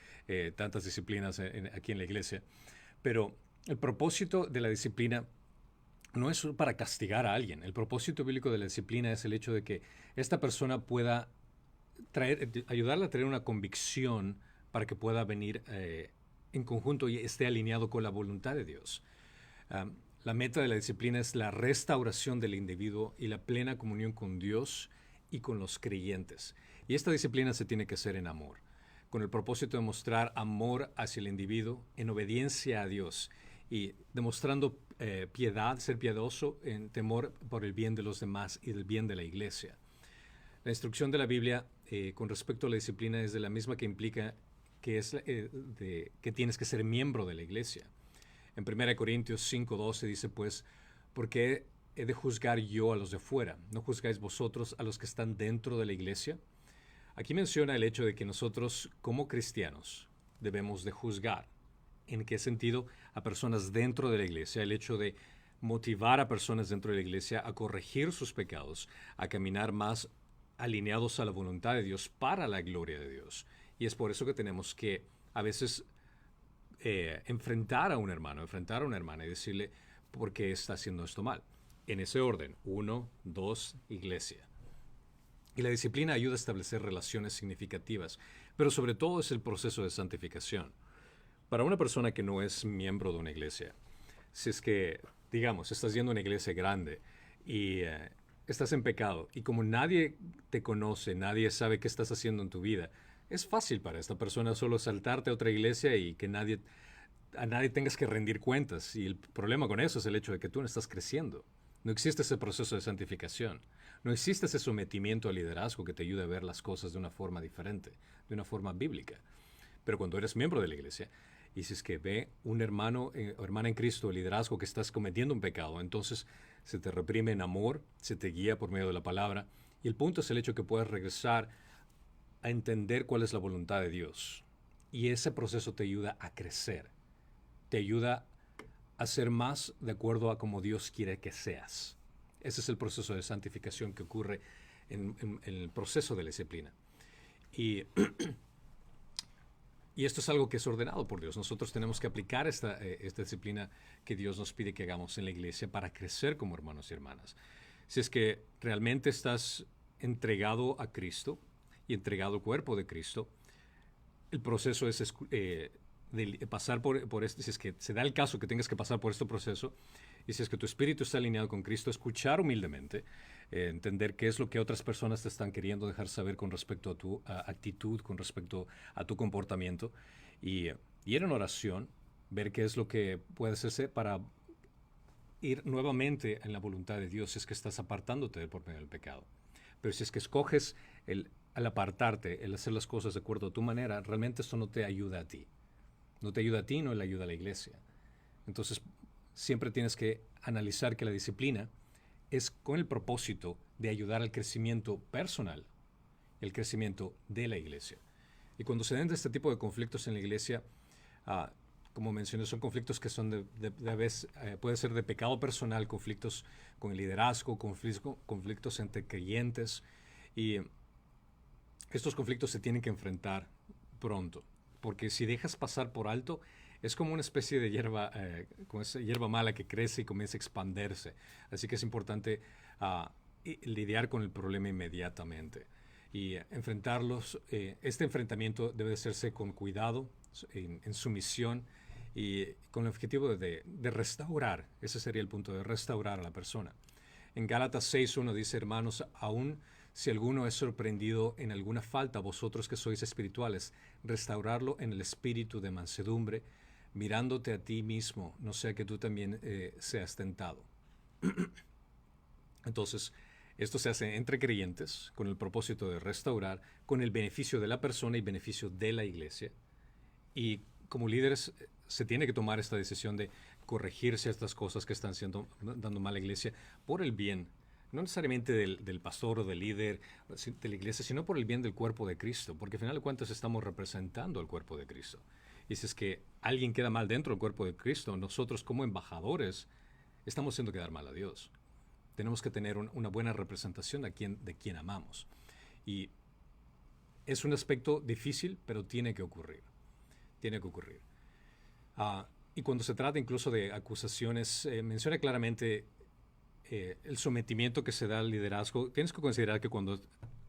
tantas disciplinas aquí en la iglesia. Pero el propósito de la disciplina no es para castigar a alguien. El propósito bíblico de la disciplina es el hecho de que esta persona pueda ayudarle a tener una convicción para que pueda venir en conjunto y esté alineado con la voluntad de Dios. La meta de la disciplina es la restauración del individuo y la plena comunión con Dios y con los creyentes. Y esta disciplina se tiene que hacer en amor, con el propósito de mostrar amor hacia el individuo en obediencia a Dios y demostrando piedad, ser piadoso en temor por el bien de los demás y del bien de la iglesia. La instrucción de la Biblia con respecto a la disciplina es de la misma que implica que tienes que ser miembro de la iglesia. En 1 Corintios 5:12 dice, pues, ¿por qué he de juzgar yo a los de fuera? ¿No juzgáis vosotros a los que están dentro de la iglesia? Aquí menciona el hecho de que nosotros, como cristianos, debemos de juzgar. ¿En qué sentido? A personas dentro de la iglesia. El hecho de motivar a personas dentro de la iglesia a corregir sus pecados, a caminar más alineados a la voluntad de Dios para la gloria de Dios. Y es por eso que tenemos que a veces enfrentar a un hermano, enfrentar a una hermana y decirle por qué está haciendo esto mal. En ese orden, 1, 2, iglesia. Y la disciplina ayuda a establecer relaciones significativas, pero sobre todo es el proceso de santificación. Para una persona que no es miembro de una iglesia, si es que, digamos, estás yendo a una iglesia grande y estás en pecado y como nadie te conoce, nadie sabe qué estás haciendo en tu vida, es fácil para esta persona solo saltarte a otra iglesia y que a nadie tengas que rendir cuentas. Y el problema con eso es el hecho de que tú no estás creciendo. No existe ese proceso de santificación. No existe ese sometimiento al liderazgo que te ayude a ver las cosas de una forma diferente, de una forma bíblica. Pero cuando eres miembro de la iglesia y si es que ve un hermano o hermana en Cristo, el liderazgo que estás cometiendo un pecado, entonces se te reprime en amor, se te guía por medio de la palabra. Y el punto es el hecho que puedes regresar a entender cuál es la voluntad de Dios. Y ese proceso te ayuda a crecer. Te ayuda a ser más de acuerdo a como Dios quiere que seas. Ese es el proceso de santificación que ocurre en el proceso de la disciplina. Y esto es algo que es ordenado por Dios. Nosotros tenemos que aplicar esta disciplina que Dios nos pide que hagamos en la iglesia para crecer como hermanos y hermanas. Si es que realmente estás entregado a Cristo y entregado al cuerpo de Cristo, el proceso es de pasar por este, si es que se da el caso que tengas que pasar por este proceso, y si es que tu espíritu está alineado con Cristo, escuchar humildemente, entender qué es lo que otras personas te están queriendo dejar saber con respecto a tu actitud, con respecto a tu comportamiento, y ir en oración, ver qué es lo que puede hacerse para ir nuevamente en la voluntad de Dios, si es que estás apartándote por medio del pecado. Pero si es que escoges al apartarte, el hacer las cosas de acuerdo a tu manera, realmente esto no te ayuda a ti. No te ayuda a ti, no le ayuda a la iglesia. Entonces, siempre tienes que analizar que la disciplina es con el propósito de ayudar al crecimiento personal, el crecimiento de la iglesia. Y cuando se den este tipo de conflictos en la iglesia, como mencioné, son conflictos que son puede ser de pecado personal, conflictos con el liderazgo, conflictos entre creyentes, y estos conflictos se tienen que enfrentar pronto, porque si dejas pasar por alto, es como una especie de hierba, con esa hierba mala que crece y comienza a expandirse. Así que es importante lidiar con el problema inmediatamente y enfrentarlos. Este enfrentamiento debe hacerse con cuidado, en sumisión y con el objetivo de restaurar. Ese sería el punto, de restaurar a la persona. En Gálatas 6:1 dice, hermanos, aún si alguno es sorprendido en alguna falta, vosotros que sois espirituales, restaurarlo en el espíritu de mansedumbre, mirándote a ti mismo, no sea que tú también seas tentado. Entonces, esto se hace entre creyentes con el propósito de restaurar, con el beneficio de la persona y beneficio de la iglesia. Y como líderes se tiene que tomar esta decisión de corregir ciertas cosas que están dando mal a la iglesia por el bien, no necesariamente del pastor o del líder de la iglesia, sino por el bien del cuerpo de Cristo, porque al final de cuentas estamos representando al cuerpo de Cristo. Y si es que alguien queda mal dentro del cuerpo de Cristo, nosotros como embajadores estamos haciendo quedar mal a Dios. Tenemos que tener una buena representación de quien amamos. Y es un aspecto difícil, pero tiene que ocurrir. Tiene que ocurrir. Y cuando se trata incluso de acusaciones, menciona claramente el sometimiento que se da al liderazgo. Tienes que considerar que cuando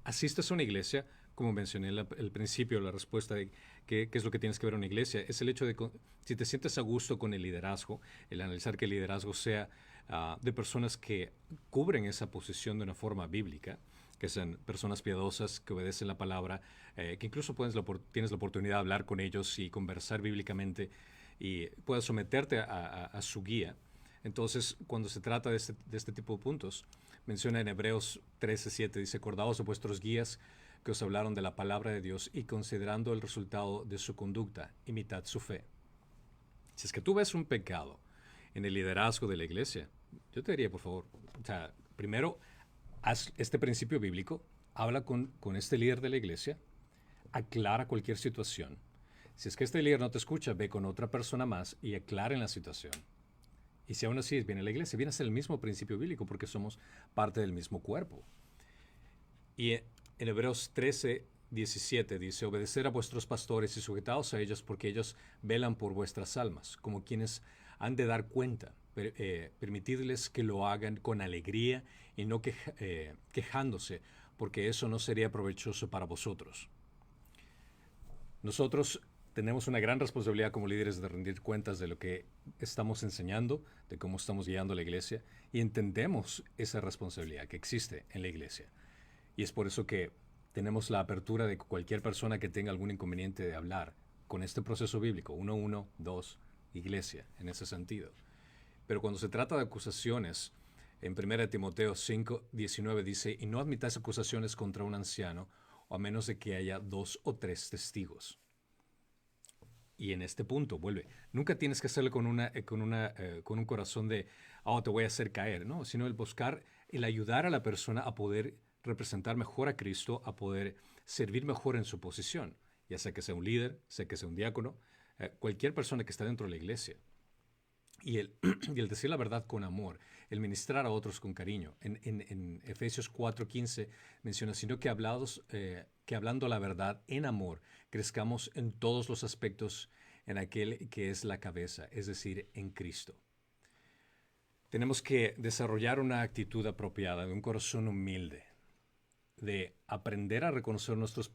asistes a una iglesia, como mencioné al principio, la respuesta de qué es lo que tienes que ver en una iglesia, es el hecho de si te sientes a gusto con el liderazgo, el analizar que el liderazgo sea de personas que cubren esa posición de una forma bíblica, que sean personas piadosas, que obedecen la palabra, que incluso tienes la oportunidad de hablar con ellos y conversar bíblicamente y puedas someterte a su guía. Entonces, cuando se trata de este tipo de puntos, menciona en Hebreos 13:7, dice, acordaos de vuestros guías que os hablaron de la palabra de Dios y considerando el resultado de su conducta, imitad su fe. Si es que tú ves un pecado en el liderazgo de la iglesia, yo te diría, por favor, o sea, primero, haz este principio bíblico, habla con este líder de la iglesia, aclara cualquier situación. Si es que este líder no te escucha, ve con otra persona más y aclaren la situación. Y si aún así viene a la iglesia, viene a ser el mismo principio bíblico porque somos parte del mismo cuerpo. Y en Hebreos 13:17 dice, obedecer a vuestros pastores y sujetaos a ellos porque ellos velan por vuestras almas, como quienes han de dar cuenta. Permitidles que lo hagan con alegría y no quejándose, porque eso no sería provechoso para vosotros. Nosotros tenemos una gran responsabilidad como líderes de rendir cuentas de lo que estamos enseñando, de cómo estamos guiando a la iglesia, y entendemos esa responsabilidad que existe en la iglesia. Y es por eso que tenemos la apertura de cualquier persona que tenga algún inconveniente de hablar con este proceso bíblico, 1:1, 2, iglesia, en ese sentido. Pero cuando se trata de acusaciones, en 1 Timoteo 5:19 dice, y no admitáis acusaciones contra un anciano, o a menos de que haya 2 o 3 testigos. Y en este punto, vuelve, nunca tienes que hacerlo con un corazón de, te voy a hacer caer, ¿no? Sino el buscar, el ayudar a la persona a poder representar mejor a Cristo, a poder servir mejor en su posición, ya sea que sea un líder, sea que sea un diácono, cualquier persona que está dentro de la iglesia. Y el decir la verdad con amor, el ministrar a otros con cariño. En Efesios 4:15 menciona, sino que hablando la verdad en amor, crezcamos en todos los aspectos en aquel que es la cabeza, es decir, en Cristo. Tenemos que desarrollar una actitud apropiada, de un corazón humilde, de aprender a reconocer nuestros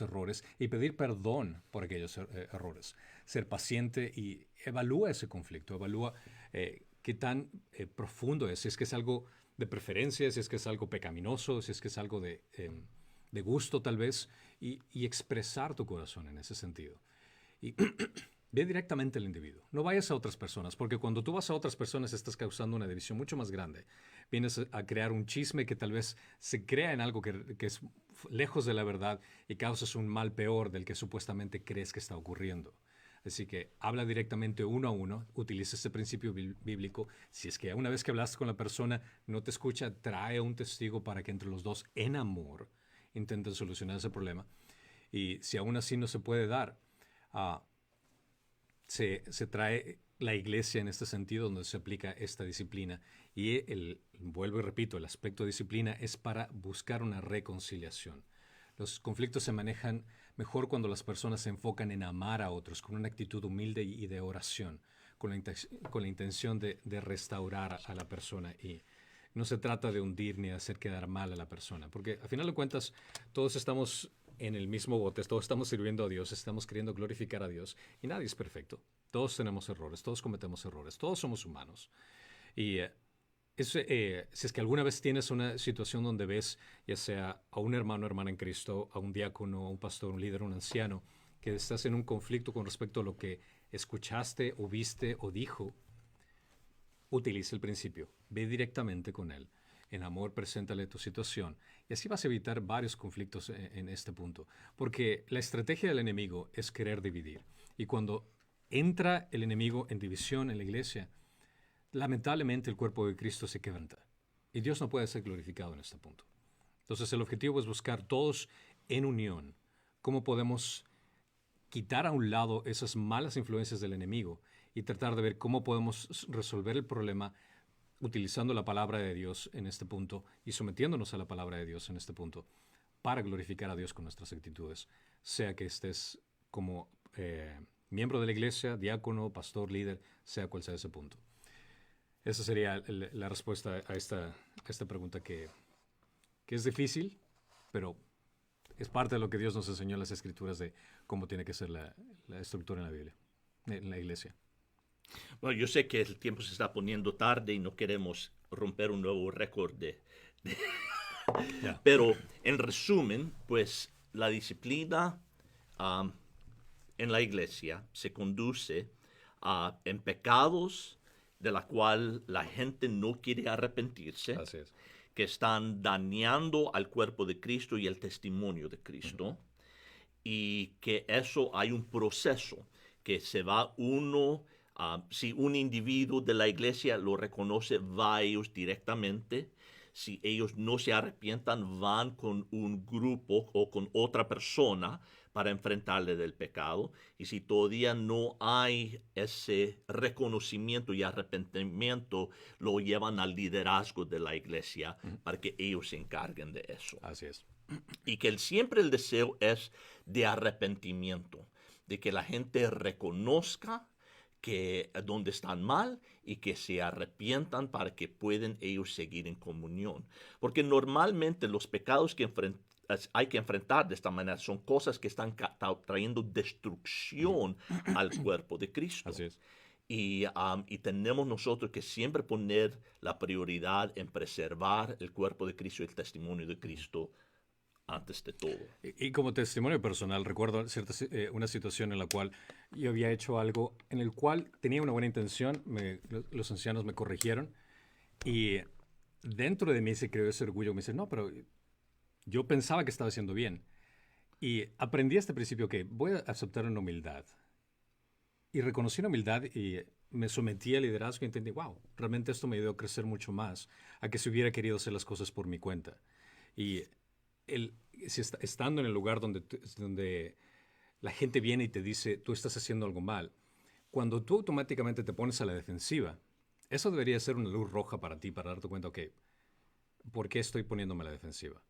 errores y pedir perdón por aquellos errores. Ser paciente y evalúa ese conflicto, evalúa qué tan profundo es, si es que es algo de preferencia, si es que es algo pecaminoso, si es que es algo de gusto tal vez, y expresar tu corazón en ese sentido. Y ve directamente al individuo. No vayas a otras personas, porque cuando tú vas a otras personas estás causando una división mucho más grande. Vienes a crear un chisme que tal vez se crea en algo que es lejos de la verdad y causas un mal peor del que supuestamente crees que está ocurriendo. Así que habla directamente 1-1, utiliza ese principio bíblico. Si es que una vez que hablaste con la persona no te escucha, trae a un testigo para que entre los dos en amor intenten solucionar ese problema. Y si aún así no se puede dar, se trae la iglesia en este sentido donde se aplica esta disciplina. Y vuelvo y repito, el aspecto de disciplina es para buscar una reconciliación. Los conflictos se manejan mejor cuando las personas se enfocan en amar a otros con una actitud humilde y de oración, con la intención de restaurar a la persona. Y no se trata de hundir ni de hacer quedar mal a la persona, porque al final de cuentas todos estamos en el mismo bote, todos estamos sirviendo a Dios, estamos queriendo glorificar a Dios y nadie es perfecto. Todos tenemos errores, todos cometemos errores, todos somos humanos. Y si es que alguna vez tienes una situación donde ves, ya sea a un hermano o hermana en Cristo, a un diácono, a un pastor, un líder, un anciano, que estás en un conflicto con respecto a lo que escuchaste o viste o dijo, utiliza el principio, ve directamente con él. En amor, preséntale tu situación. Y así vas a evitar varios conflictos en este punto. Porque la estrategia del enemigo es querer dividir. Y cuando entra el enemigo en división en la iglesia, lamentablemente el cuerpo de Cristo se quebranta. Y Dios no puede ser glorificado en este punto. Entonces el objetivo es buscar todos en unión cómo podemos quitar a un lado esas malas influencias del enemigo y tratar de ver cómo podemos resolver el problema utilizando la palabra de Dios en este punto y sometiéndonos a la palabra de Dios en este punto para glorificar a Dios con nuestras actitudes, sea que estés como miembro de la iglesia, diácono, pastor, líder, sea cual sea ese punto. Esa sería la respuesta a esta pregunta que es difícil, pero es parte de lo que Dios nos enseñó en las Escrituras de cómo tiene que ser la estructura en la Biblia, en la iglesia. Bueno, yo sé que el tiempo se está poniendo tarde y no queremos romper un nuevo récord Yeah. Pero en resumen, pues la disciplina en la iglesia se conduce en pecados de la cual la gente no quiere arrepentirse, Así es. que están dañando al cuerpo de Cristo y el testimonio de Cristo, y que eso hay un proceso que se va uno, si un individuo de la iglesia lo reconoce, va a ellos directamente. Si ellos no se arrepientan, van con un grupo o con otra persona para enfrentarle del pecado. Y si todavía no hay ese reconocimiento y arrepentimiento, lo llevan al liderazgo de la iglesia para que ellos se encarguen de eso. Así es. Y que siempre el deseo es de arrepentimiento, de que la gente reconozca que donde están mal y que se arrepientan para que puedan ellos seguir en comunión. Porque normalmente los pecados que hay que enfrentar de esta manera son cosas que están trayendo destrucción al cuerpo de Cristo. Así es. Y tenemos nosotros que siempre poner la prioridad en preservar el cuerpo de Cristo y el testimonio de Cristo antes de todo. Y como testimonio personal, recuerdo una situación en la cual yo había hecho algo en el cual tenía una buena intención, los ancianos me corrigieron y dentro de mí se creó ese orgullo. Me dice, no, pero yo pensaba que estaba haciendo bien. Y aprendí este principio que voy a aceptar una humildad. Y reconocí la humildad y me sometí al liderazgo y entendí, wow, realmente esto me ayudó a crecer mucho más a que si hubiera querido hacer las cosas por mi cuenta. Y estando en el lugar donde la gente viene y te dice, tú estás haciendo algo mal, cuando tú automáticamente te pones a la defensiva, eso debería ser una luz roja para ti, para darte cuenta, ok, ¿por qué estoy poniéndome a la defensiva?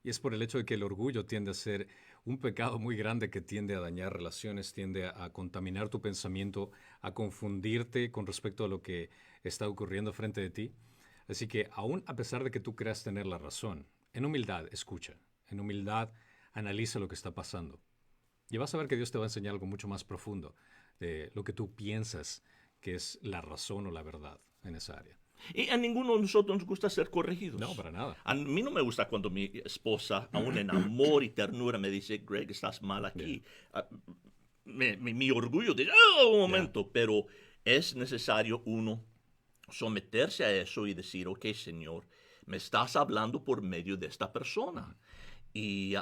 Y es por el hecho de que el orgullo tiende a ser un pecado muy grande que tiende a dañar relaciones, tiende a contaminar tu pensamiento, a confundirte con respecto a lo que está ocurriendo frente de ti. Así que aún a pesar de que tú creas tener la razón, en humildad escucha, en humildad analiza lo que está pasando. Y vas a ver que Dios te va a enseñar algo mucho más profundo de lo que tú piensas que es la razón o la verdad en esa área. Y a ninguno de nosotros nos gusta ser corregidos. No, para nada. A mí no me gusta cuando mi esposa, aún en amor y ternura, me dice, Greg, estás mal aquí. Mi orgullo dice, un momento, pero es necesario uno someterse a eso y decir, ok, Señor, me estás hablando por medio de esta persona. Y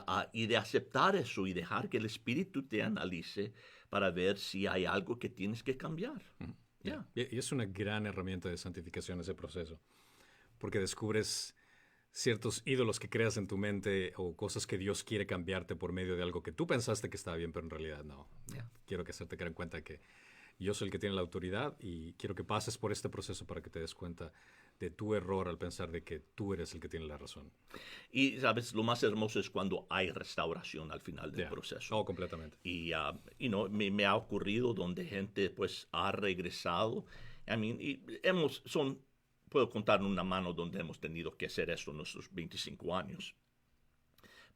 de aceptar eso y dejar que el Espíritu te analice para ver si hay algo que tienes que cambiar. Yeah. Y es una gran herramienta de santificación ese proceso, porque descubres ciertos ídolos que creas en tu mente o cosas que Dios quiere cambiarte por medio de algo que tú pensaste que estaba bien, pero en realidad no. Quiero que hacerte caer en cuenta que yo soy el que tiene la autoridad y quiero que pases por este proceso para que te des cuenta de tu error al pensar de que tú eres el que tiene la razón. Y, ¿sabes? Lo más hermoso es cuando hay restauración al final del proceso. Oh, completamente. Y, me ha ocurrido donde gente, pues, ha regresado. Puedo contar en una mano donde hemos tenido que hacer esto en nuestros 25 años.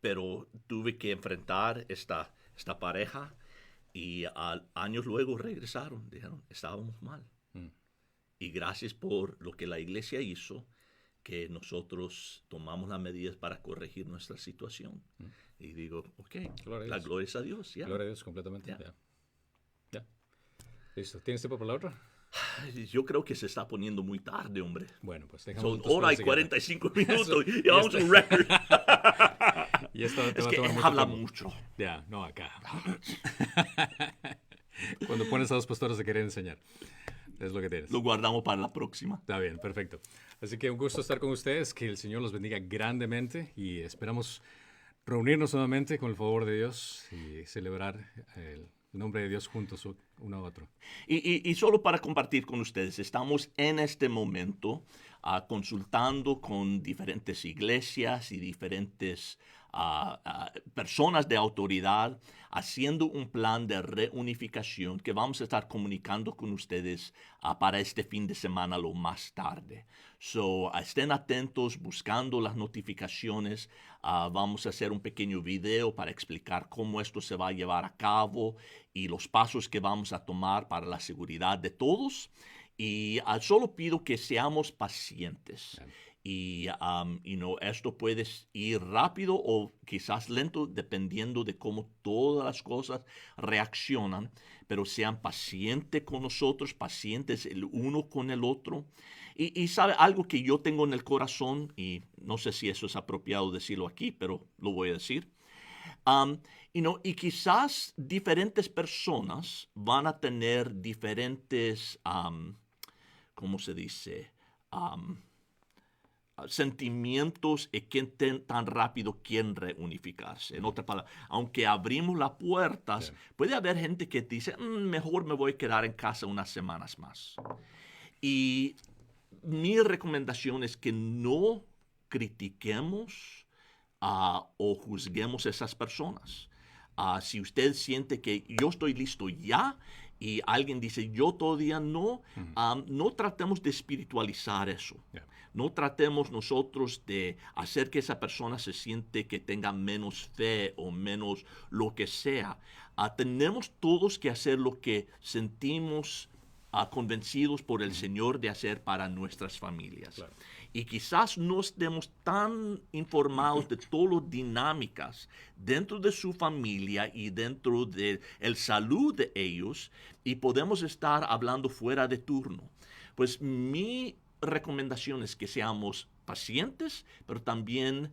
Pero tuve que enfrentar esta pareja y años luego regresaron. Dijeron, estábamos mal. Y gracias por lo que la iglesia hizo, que nosotros tomamos las medidas para corregir nuestra situación. Y digo, ok, gloria es a Dios. Gloria a Dios, completamente. Ya. Listo. ¿Tienes tiempo para la otra? Yo creo que se está poniendo muy tarde, hombre. Bueno, pues dejamos. Son hora y 45 minutos. Llevamos un récord. Y esto es que él habla mucho. Ya, no acá. Cuando pones a dos pastores a querer enseñar. Es lo que tienes. Lo guardamos para la próxima. Está bien, perfecto. Así que un gusto estar con ustedes. Que el Señor los bendiga grandemente y esperamos reunirnos nuevamente con el favor de Dios y celebrar el nombre de Dios juntos uno a otro. Y solo para compartir con ustedes, estamos en este momento consultando con diferentes iglesias y diferentes personas de autoridad, haciendo un plan de reunificación que vamos a estar comunicando con ustedes para este fin de semana lo más tarde. So, estén atentos buscando las notificaciones. Vamos a hacer un pequeño video para explicar cómo esto se va a llevar a cabo y los pasos que vamos a tomar para la seguridad de todos. Y solo pido que seamos pacientes. Y esto puede ir rápido o quizás lento dependiendo de cómo todas las cosas reaccionan, pero sean pacientes con nosotros, pacientes el uno con el otro. Y sabe algo que yo tengo en el corazón, y no sé si eso es apropiado decirlo aquí, pero lo voy a decir. Y quizás diferentes personas van a tener diferentes, ¿cómo se dice? Sentimientos y quién tan rápido quieren reunificarse. En otras palabras, aunque abrimos las puertas, puede haber gente que dice, mejor me voy a quedar en casa unas semanas más. Y mi recomendación es que no critiquemos o juzguemos a esas personas. Si usted siente que yo estoy listo ya y alguien dice yo todavía no, no tratemos de espiritualizar eso. No tratemos nosotros de hacer que esa persona se siente que tenga menos fe o menos lo que sea. Tenemos todos que hacer lo que sentimos convencidos por el Señor de hacer para nuestras familias. Claro. Y quizás no estemos tan informados de todas las dinámicas dentro de su familia y dentro de la salud de ellos, y podemos estar hablando fuera de turno. Pues mi recomendación es que seamos pacientes, pero también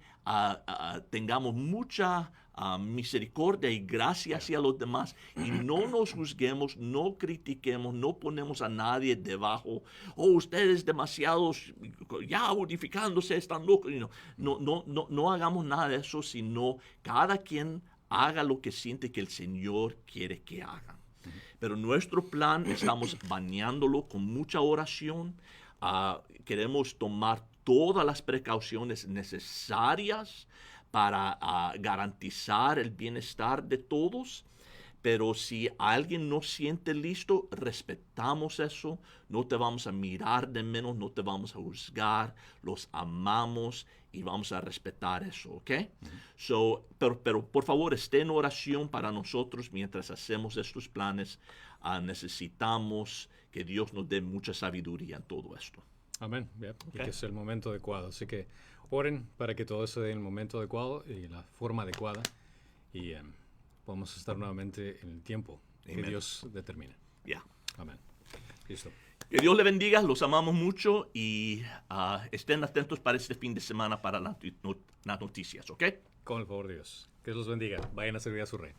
tengamos mucha misericordia y gracia hacia los demás, y no nos juzguemos, no critiquemos, no ponemos a nadie debajo. Ustedes demasiados ya unificándose están locos. No hagamos nada de eso, sino cada quien haga lo que siente que el Señor quiere que hagan. Pero nuestro plan estamos bañándolo con mucha oración. Queremos tomar todas las precauciones necesarias para garantizar el bienestar de todos. Pero si alguien no siente listo, respetamos eso. No te vamos a mirar de menos, no te vamos a juzgar. Los amamos y vamos a respetar eso, ¿ok? Pero por favor, esté en oración para nosotros mientras hacemos estos planes. Necesitamos que Dios nos dé mucha sabiduría en todo esto. Amén. Okay. Y que es el momento adecuado. Así que oren para que todo se dé en el momento adecuado y la forma adecuada. Y podamos estar nuevamente en el tiempo que Dios determine. Amén. Listo. Que Dios le bendiga, los amamos mucho y estén atentos para este fin de semana para las noticias, ¿ok? Con el favor de Dios. Que Dios los bendiga. Vayan a servir a su Rey.